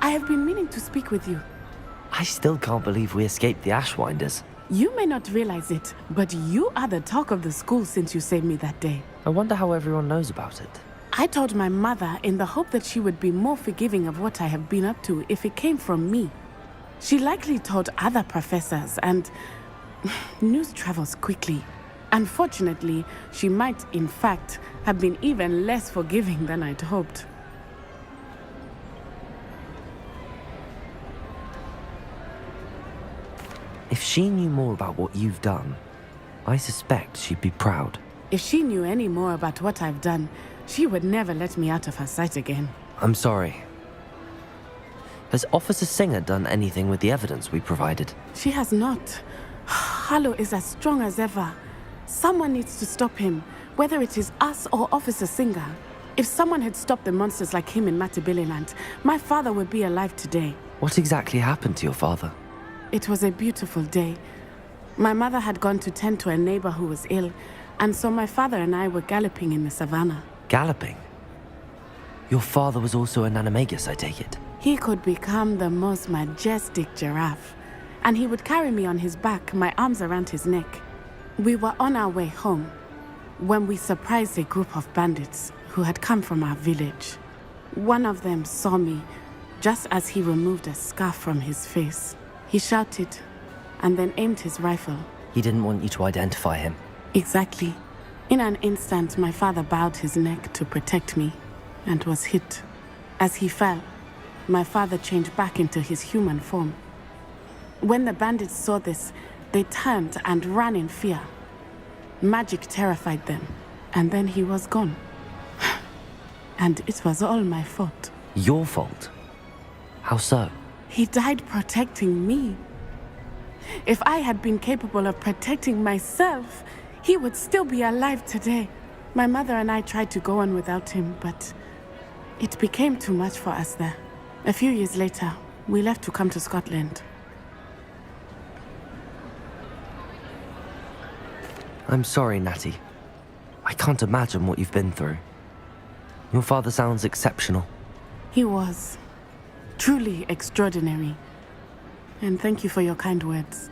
I have been meaning to speak with you. I still can't believe we escaped the Ashwinders. You may not realize it, but you are the talk of the school since you saved me that day. I wonder how everyone knows about it. I told my mother in the hope that she would be more forgiving of what I have been up to if it came from me. She likely told other professors, and news travels quickly. Unfortunately, she might, in fact, have been even less forgiving than I'd hoped. If she knew more about what you've done, I suspect she'd be proud. If she knew any more about what I've done, she would never let me out of her sight again. I'm sorry. Has Officer Singer done anything with the evidence we provided? She has not. Harlow is as strong as ever. Someone needs to stop him, whether it is us or Officer Singer. If someone had stopped the monsters like him in Matabeleland, my father would be alive today. What exactly happened to your father? It was a beautiful day. My mother had gone to tend to a neighbor who was ill, and so my father and I were galloping in the savannah. Galloping? Your father was also an animagus, I take it? He could become the most majestic giraffe, and he would carry me on his back, my arms around his neck. We were on our way home when we surprised a group of bandits who had come from our village. One of them saw me just as he removed a scarf from his face. He shouted and then aimed his rifle. He didn't want you to identify him. Exactly. In an instant, my father bowed his neck to protect me and was hit. As he fell, my father changed back into his human form. When the bandits saw this, they turned and ran in fear. Magic terrified them, and then he was gone. And it was all my fault. Your fault? How so? He died protecting me. If I had been capable of protecting myself, he would still be alive today. My mother and I tried to go on without him, but it became too much for us there. A few years later, we left to come to Scotland. I'm sorry, Natty. I can't imagine what you've been through. Your father sounds exceptional. He was. Truly extraordinary. And thank you for your kind words.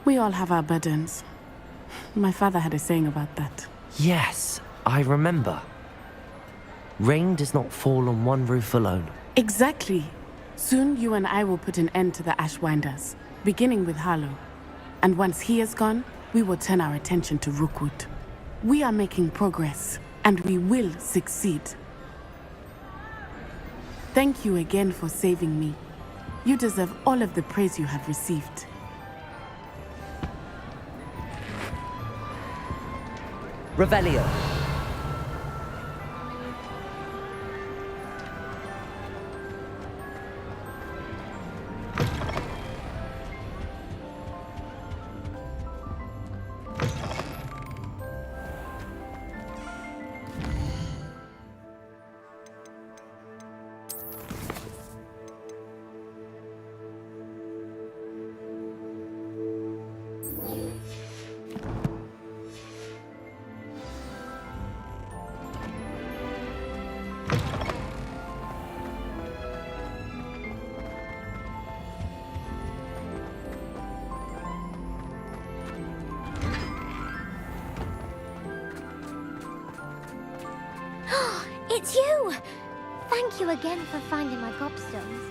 We all have our burdens. My father had a saying about that. Yes, I remember. Rain does not fall on one roof alone. Exactly. Soon you and I will put an end to the Ashwinders, beginning with Harlow. And once he is gone, we will turn our attention to Rookwood. We are making progress, and we will succeed. Thank you again for saving me. You deserve all of the praise you have received. Revelio. It's you! Thank you again for finding my gobstones.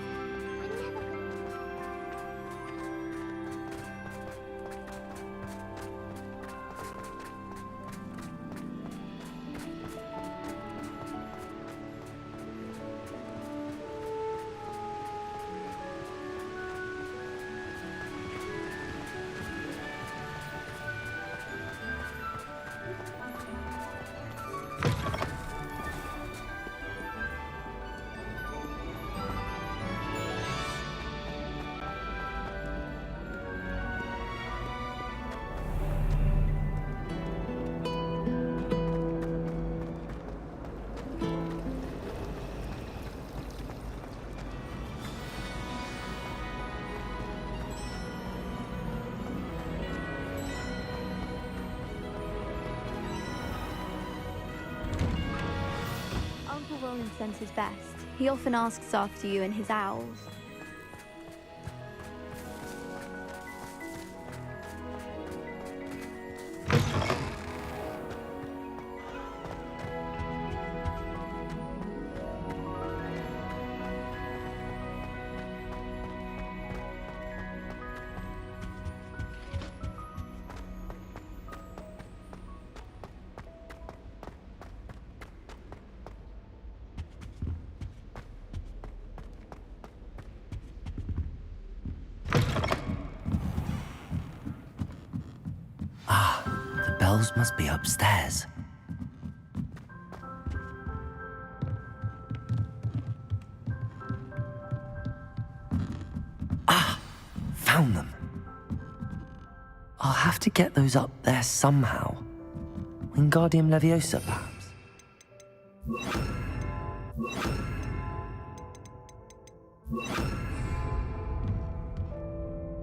Uncle Roland sends his best. He often asks after you and his owls. The bells must be upstairs. Found them. I'll have to get those up there somehow. Wingardium Leviosa, perhaps?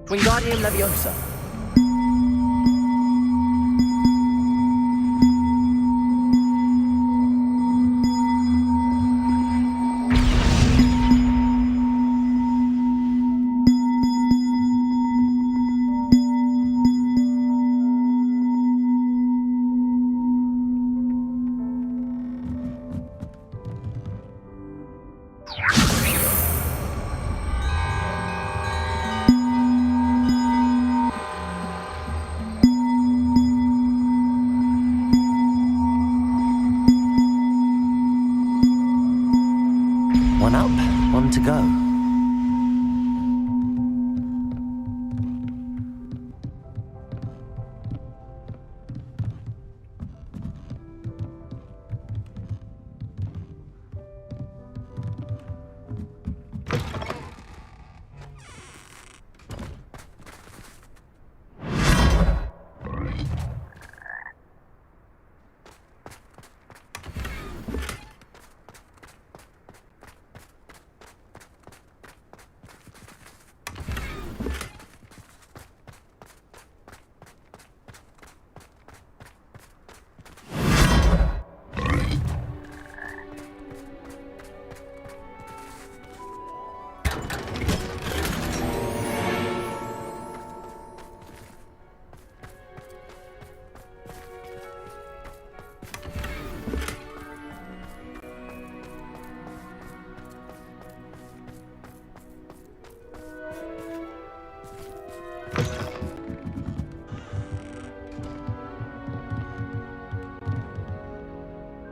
Wingardium Leviosa. One up, one to go.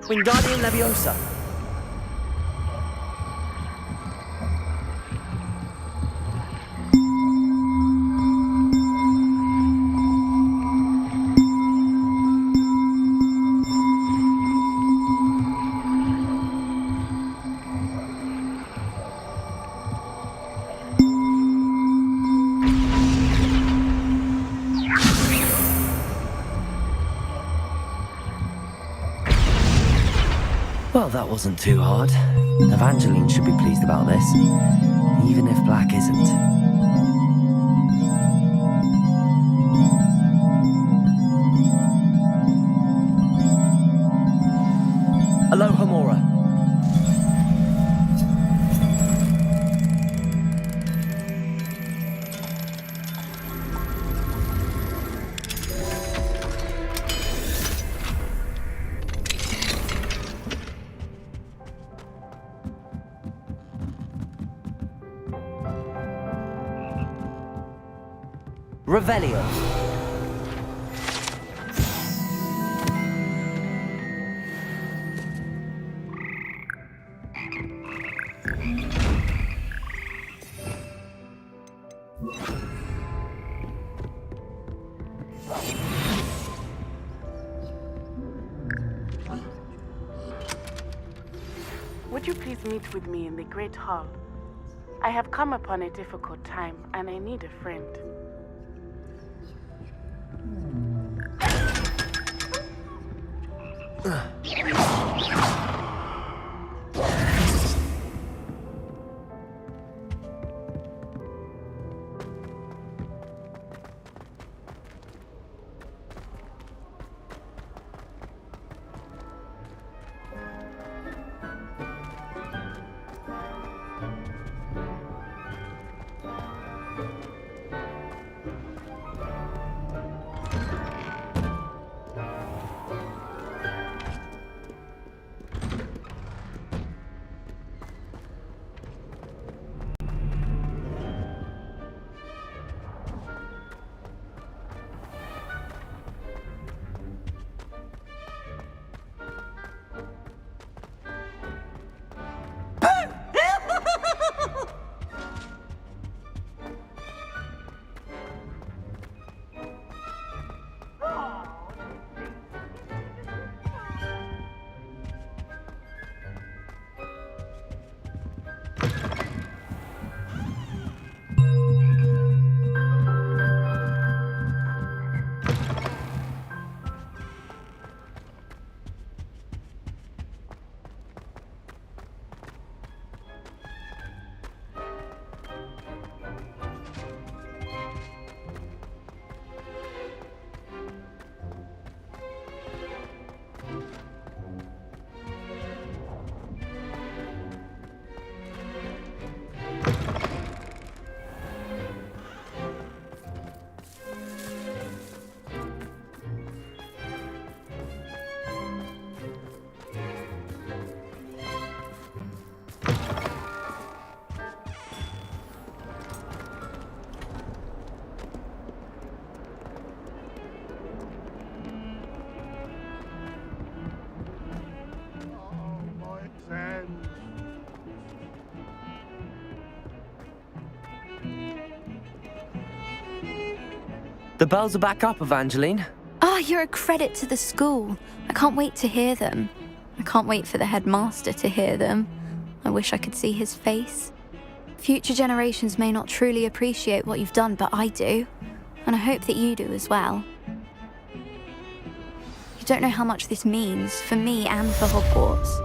Wingardium Leviosa. Well, that wasn't too hard. Evangeline should be pleased about this, even if Black isn't. Alohomora. Revelio. Would you please meet with me in the Great Hall? I have come upon a difficult time, and I need a friend. The bells are back up, Evangeline. Oh, you're a credit to the school. I can't wait to hear them. I can't wait for the headmaster to hear them. I wish I could see his face. Future generations may not truly appreciate what you've done, but I do. And I hope that you do as well. You don't know how much this means for me and for Hogwarts.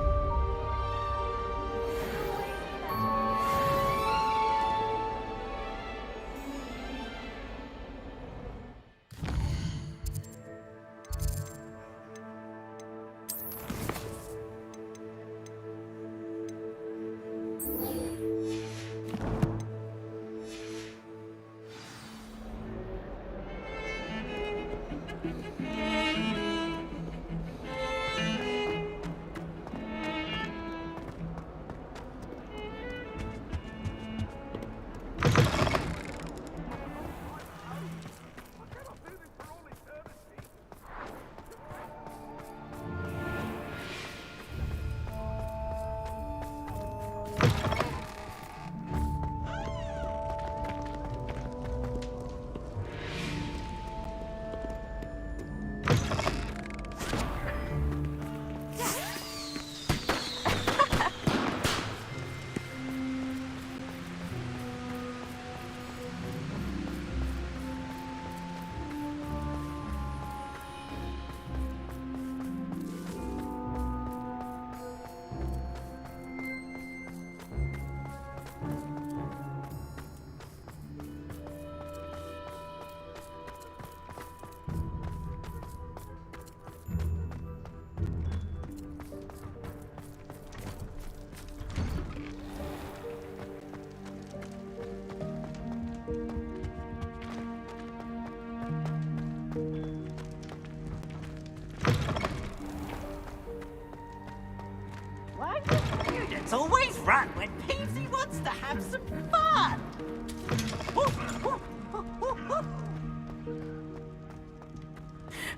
run when Peasy wants to have some fun.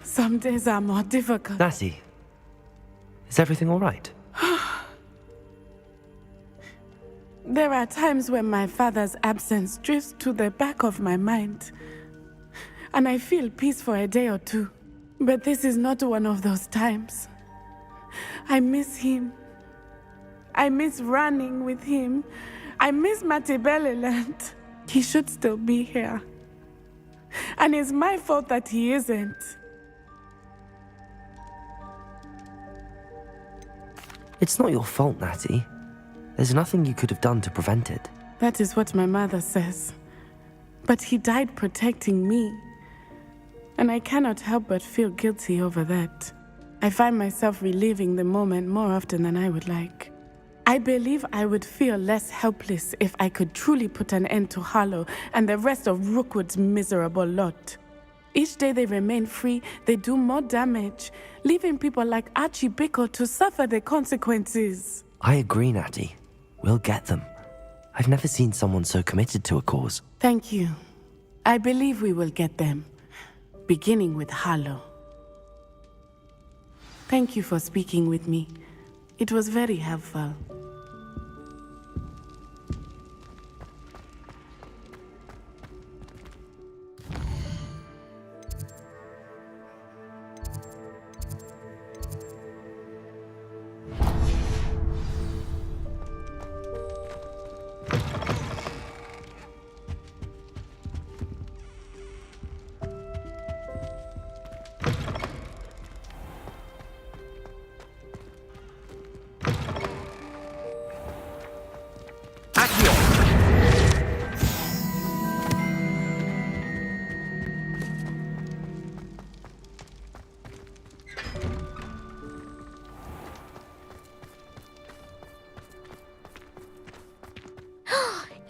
Some days are more difficult. Natty, is everything all right? There are times when my father's absence drifts to the back of my mind, and I feel peace for a day or two. But this is not one of those times. I miss him. I miss running with him. I miss Matibeleland. He should still be here. And it's my fault that he isn't. It's not your fault, Natty. There's nothing you could have done to prevent it. That is what my mother says. But he died protecting me. And I cannot help but feel guilty over that. I find myself reliving the moment more often than I would like. I believe I would feel less helpless if I could truly put an end to Harlow and the rest of Rookwood's miserable lot. Each day they remain free, they do more damage, leaving people like Archie Bickle to suffer the consequences. I agree, Natty. We'll get them. I've never seen someone so committed to a cause. Thank you. I believe we will get them, beginning with Harlow. Thank you for speaking with me. It was very helpful.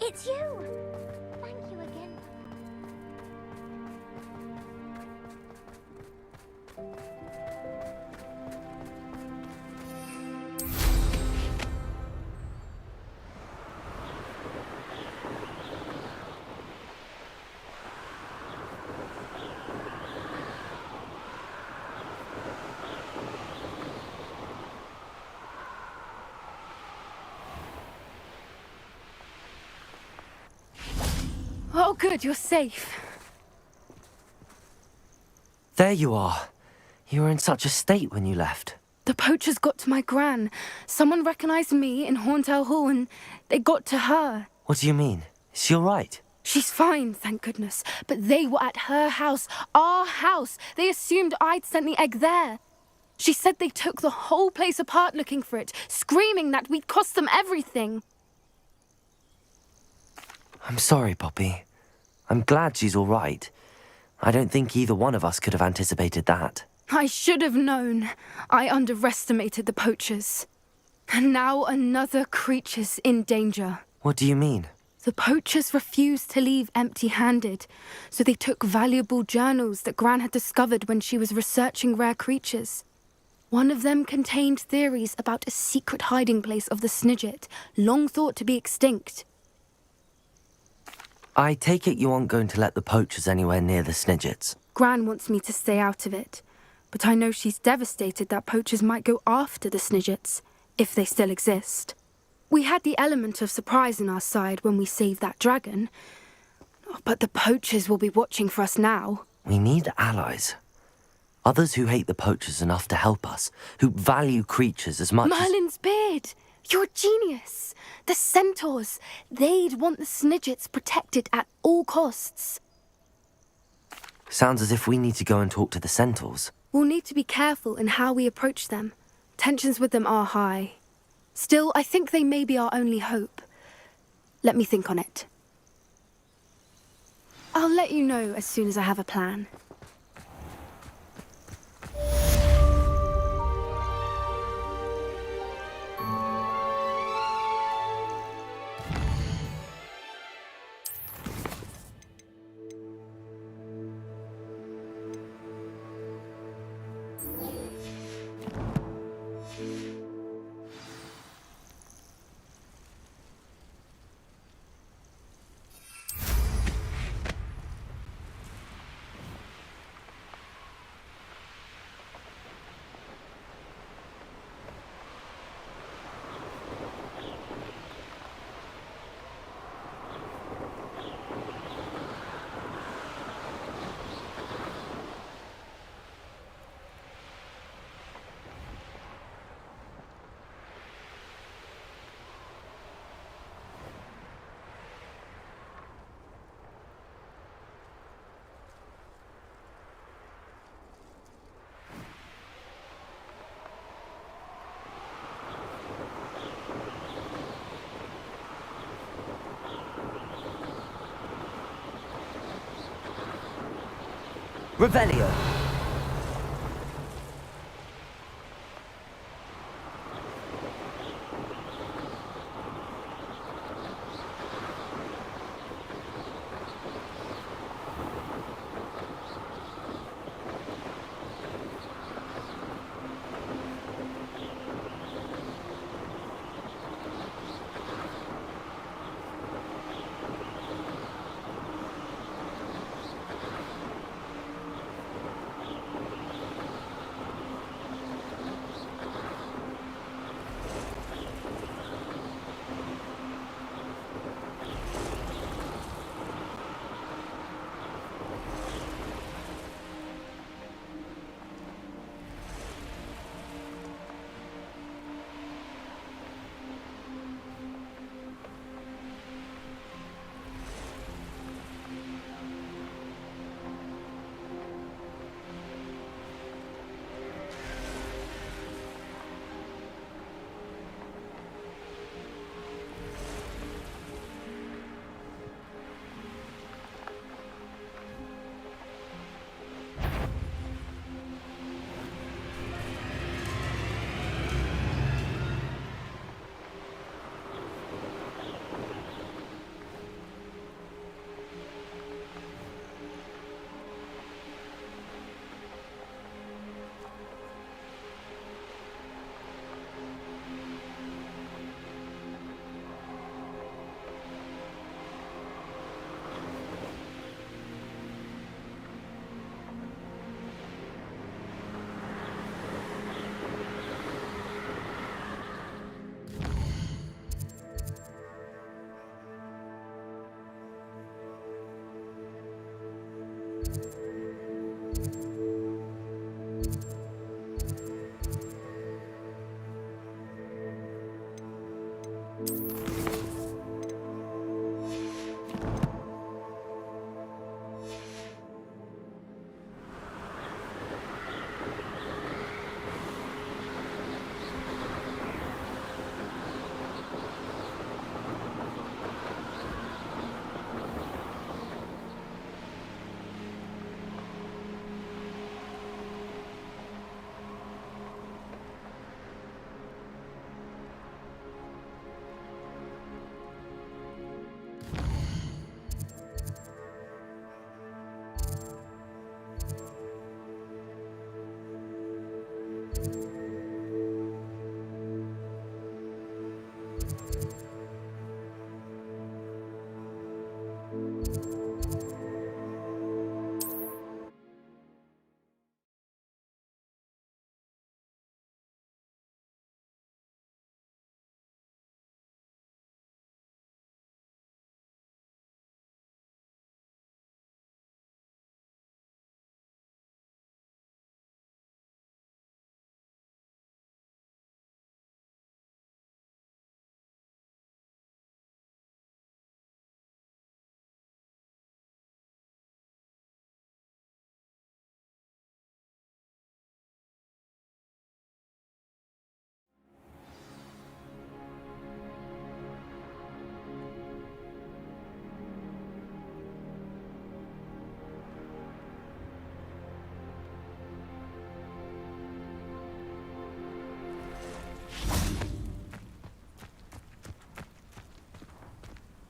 It's you! Thank you again. Oh, good, you're safe. There you are. You were in such a state when you left. The poachers got to my gran. Someone recognized me in Horntail Hall and they got to her. What do you mean? Is she all right? She's fine, thank goodness. But they were at her house, our house. They assumed I'd sent the egg there. She said they took the whole place apart looking for it, screaming that we'd cost them everything. I'm sorry, Poppy. I'm glad she's all right. I don't think either one of us could have anticipated that. I should have known. I underestimated the poachers. And now another creature's in danger. What do you mean? The poachers refused to leave empty-handed, so they took valuable journals that Gran had discovered when she was researching rare creatures. One of them contained theories about a secret hiding place of the Snidget, long thought to be extinct. I take it you aren't going to let the poachers anywhere near the Snidgets. Gran wants me to stay out of it, but I know she's devastated that poachers might go after the Snidgets, if they still exist. We had the element of surprise on our side when we saved that dragon, but the poachers will be watching for us now. We need allies. Others who hate the poachers enough to help us, who value creatures as much Merlin's beard! You're a genius! The centaurs! They'd want the Snidgets protected at all costs. Sounds as if we need to go and talk to the centaurs. We'll need to be careful in how we approach them. Tensions with them are high. Still, I think they may be our only hope. Let me think on it. I'll let you know as soon as I have a plan. Revelio.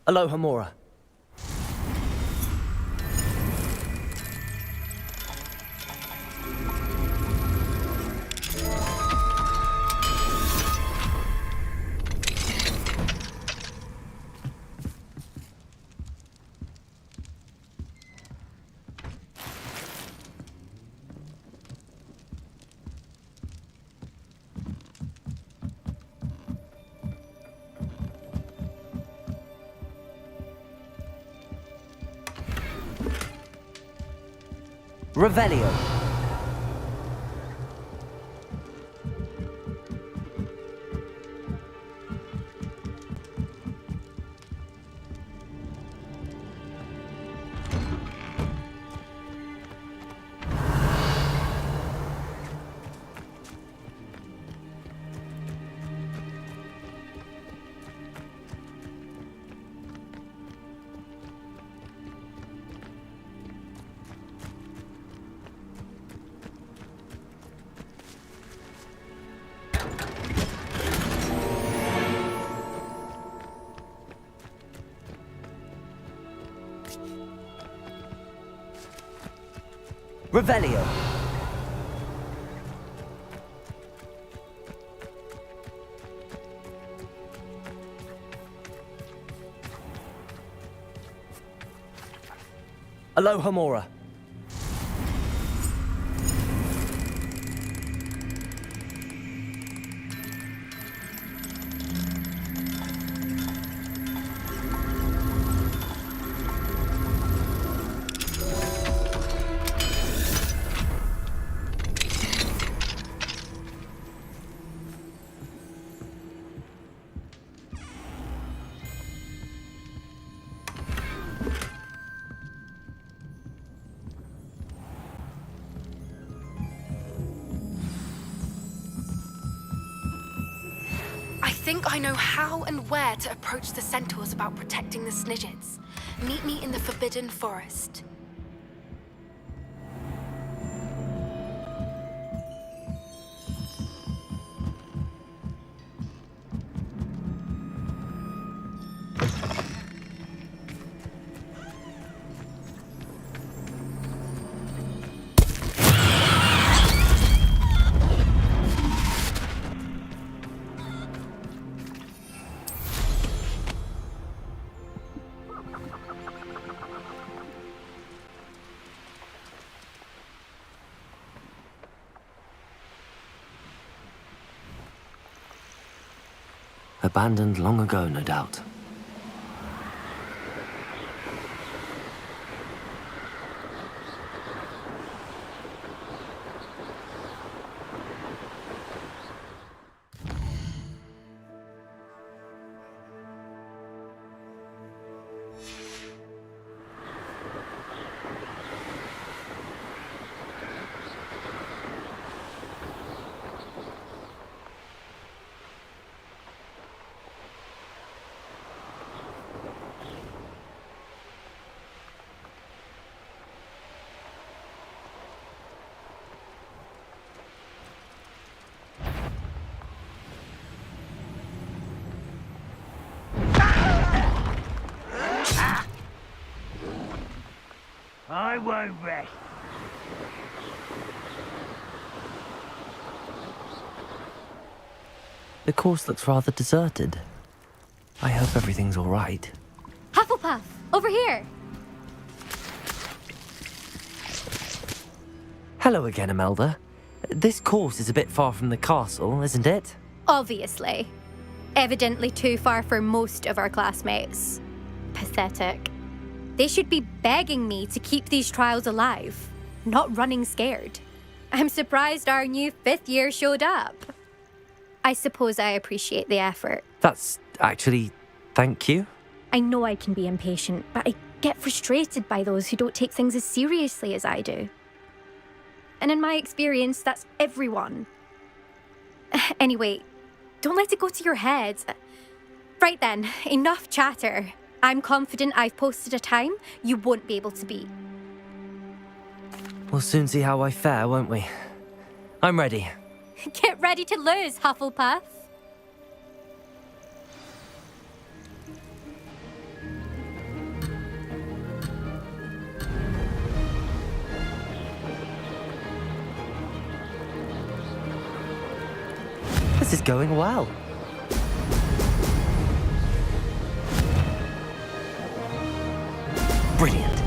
Alohomora. Revelio. Revelio. Alohomora. I think I know how and where to approach the centaurs about protecting the Snidgets. Meet me in the Forbidden Forest. Abandoned long ago, no doubt. I won't rest. The course looks rather deserted. I hope everything's all right. Hufflepuff, over here. Hello again, Imelda. This course is a bit far from the castle, isn't it? Obviously. Evidently too far for most of our classmates. Pathetic. They should be begging me to keep these trials alive, not running scared. I'm surprised our new 5th year showed up. I suppose I appreciate the effort. That's actually... thank you. I know I can be impatient, but I get frustrated by those who don't take things as seriously as I do. And in my experience, that's everyone. Anyway, don't let it go to your head. Right then, enough chatter. I'm confident I've posted a time you won't be able to beat. We'll soon see how I fare, won't we? I'm ready. Get ready to lose, Hufflepuff. This is going well. Brilliant.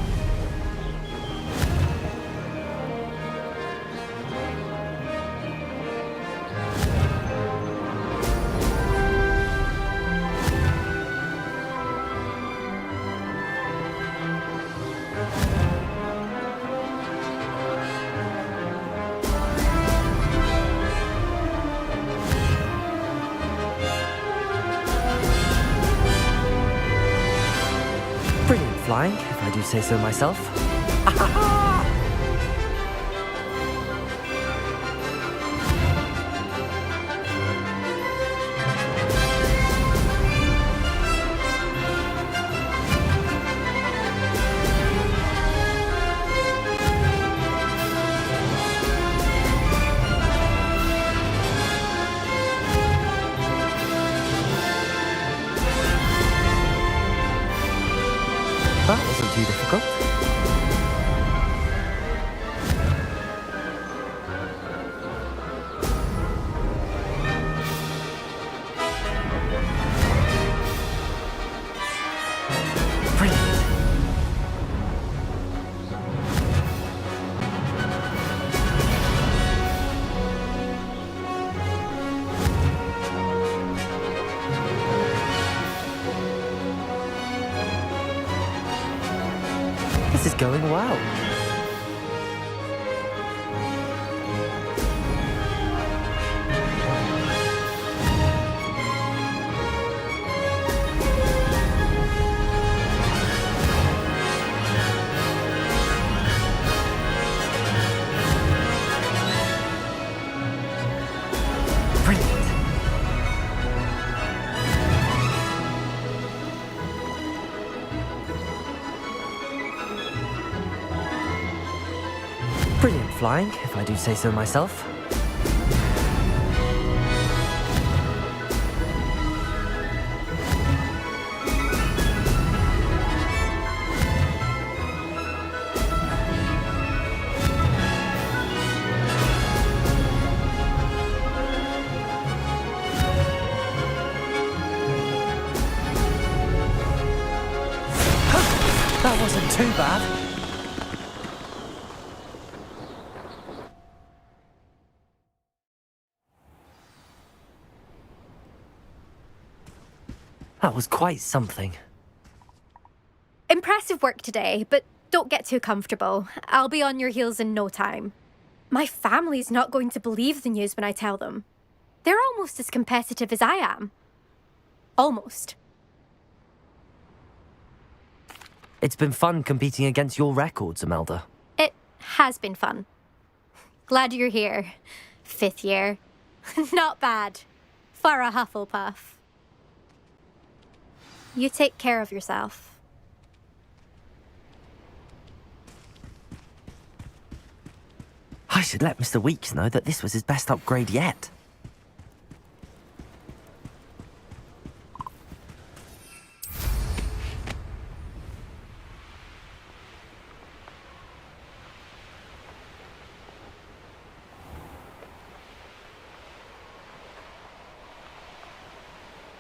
Brilliant flying, if I do say so myself. That wasn't too difficult. going well. Brilliant flying, if I do say so myself. That wasn't too bad. That was quite something. Impressive work today, but don't get too comfortable. I'll be on your heels in no time. My family's not going to believe the news when I tell them. They're almost as competitive as I am. Almost. It's been fun competing against your records, Imelda. It has been fun. Glad you're here. 5th year. Not bad. For a Hufflepuff. You take care of yourself. I should let Mr. Weeks know that this was his best upgrade yet.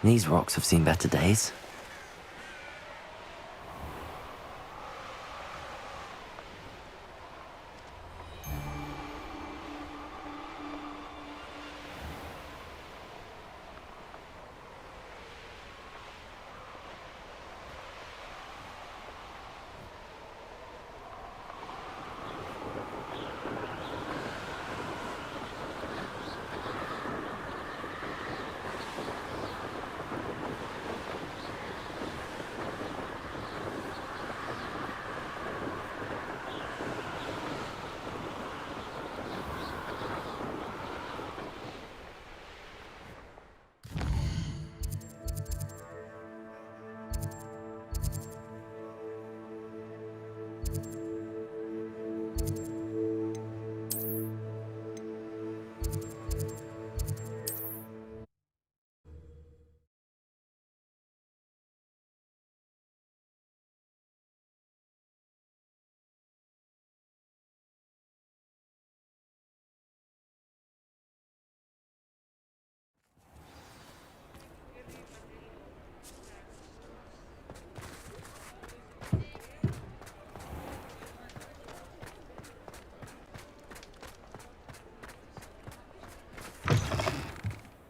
These rocks have seen better days.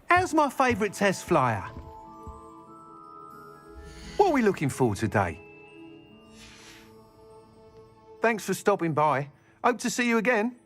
How's my favourite test flyer? What are we looking for today? Thanks for stopping by. Hope to see you again.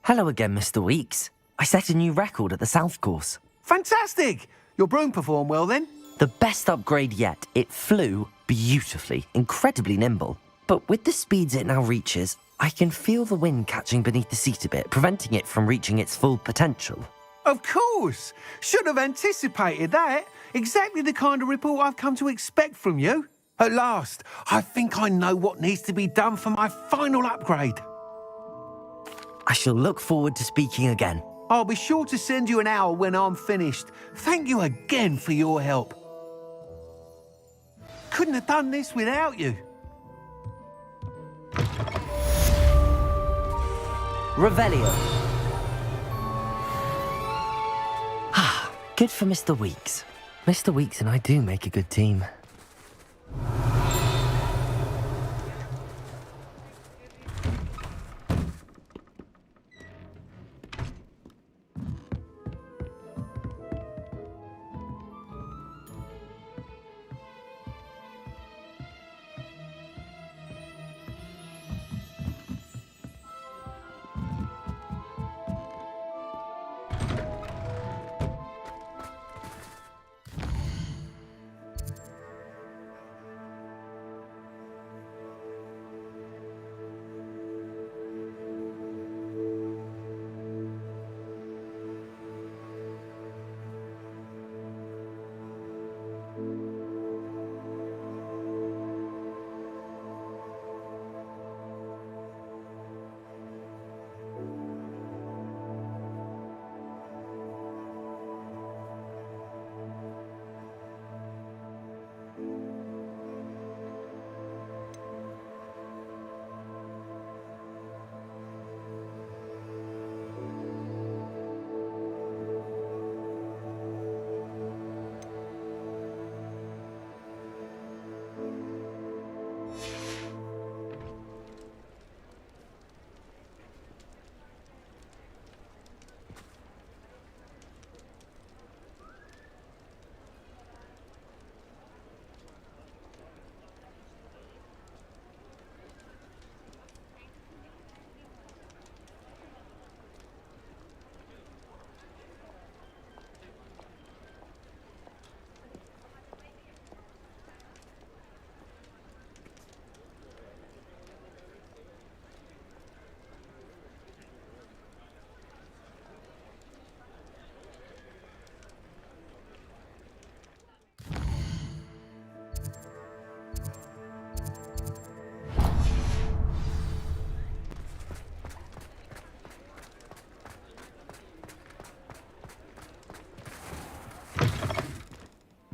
Hello again, Mr. Weeks. I set a new record at the South Course. Fantastic! Your broom performed well then? The best upgrade yet. It flew beautifully, incredibly nimble. But with the speeds it now reaches, I can feel the wind catching beneath the seat a bit, preventing it from reaching its full potential. Of course! Should have anticipated that. Exactly the kind of report I've come to expect from you. At last, I think I know what needs to be done for my final upgrade. I shall look forward to speaking again. I'll be sure to send you an hour when I'm finished. Thank you again for your help. Couldn't have done this without you. Revelio. Ah, good for Mr. Weeks. Mr. Weeks and I do make a good team.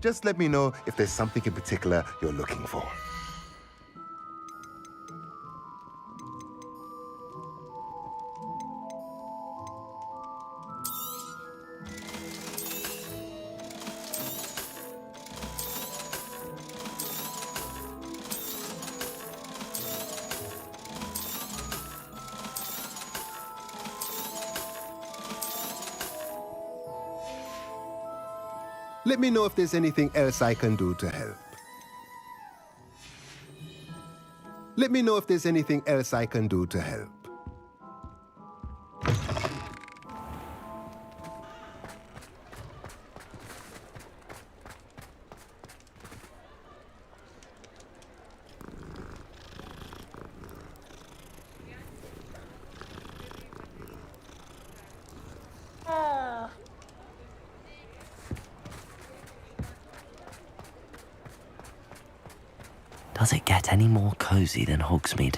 Just let me know if there's something in particular you're looking for. Let me know if there's anything else I can do to help. Let me know if there's anything else I can do to help. Does it get any more cozy than Hogsmeade?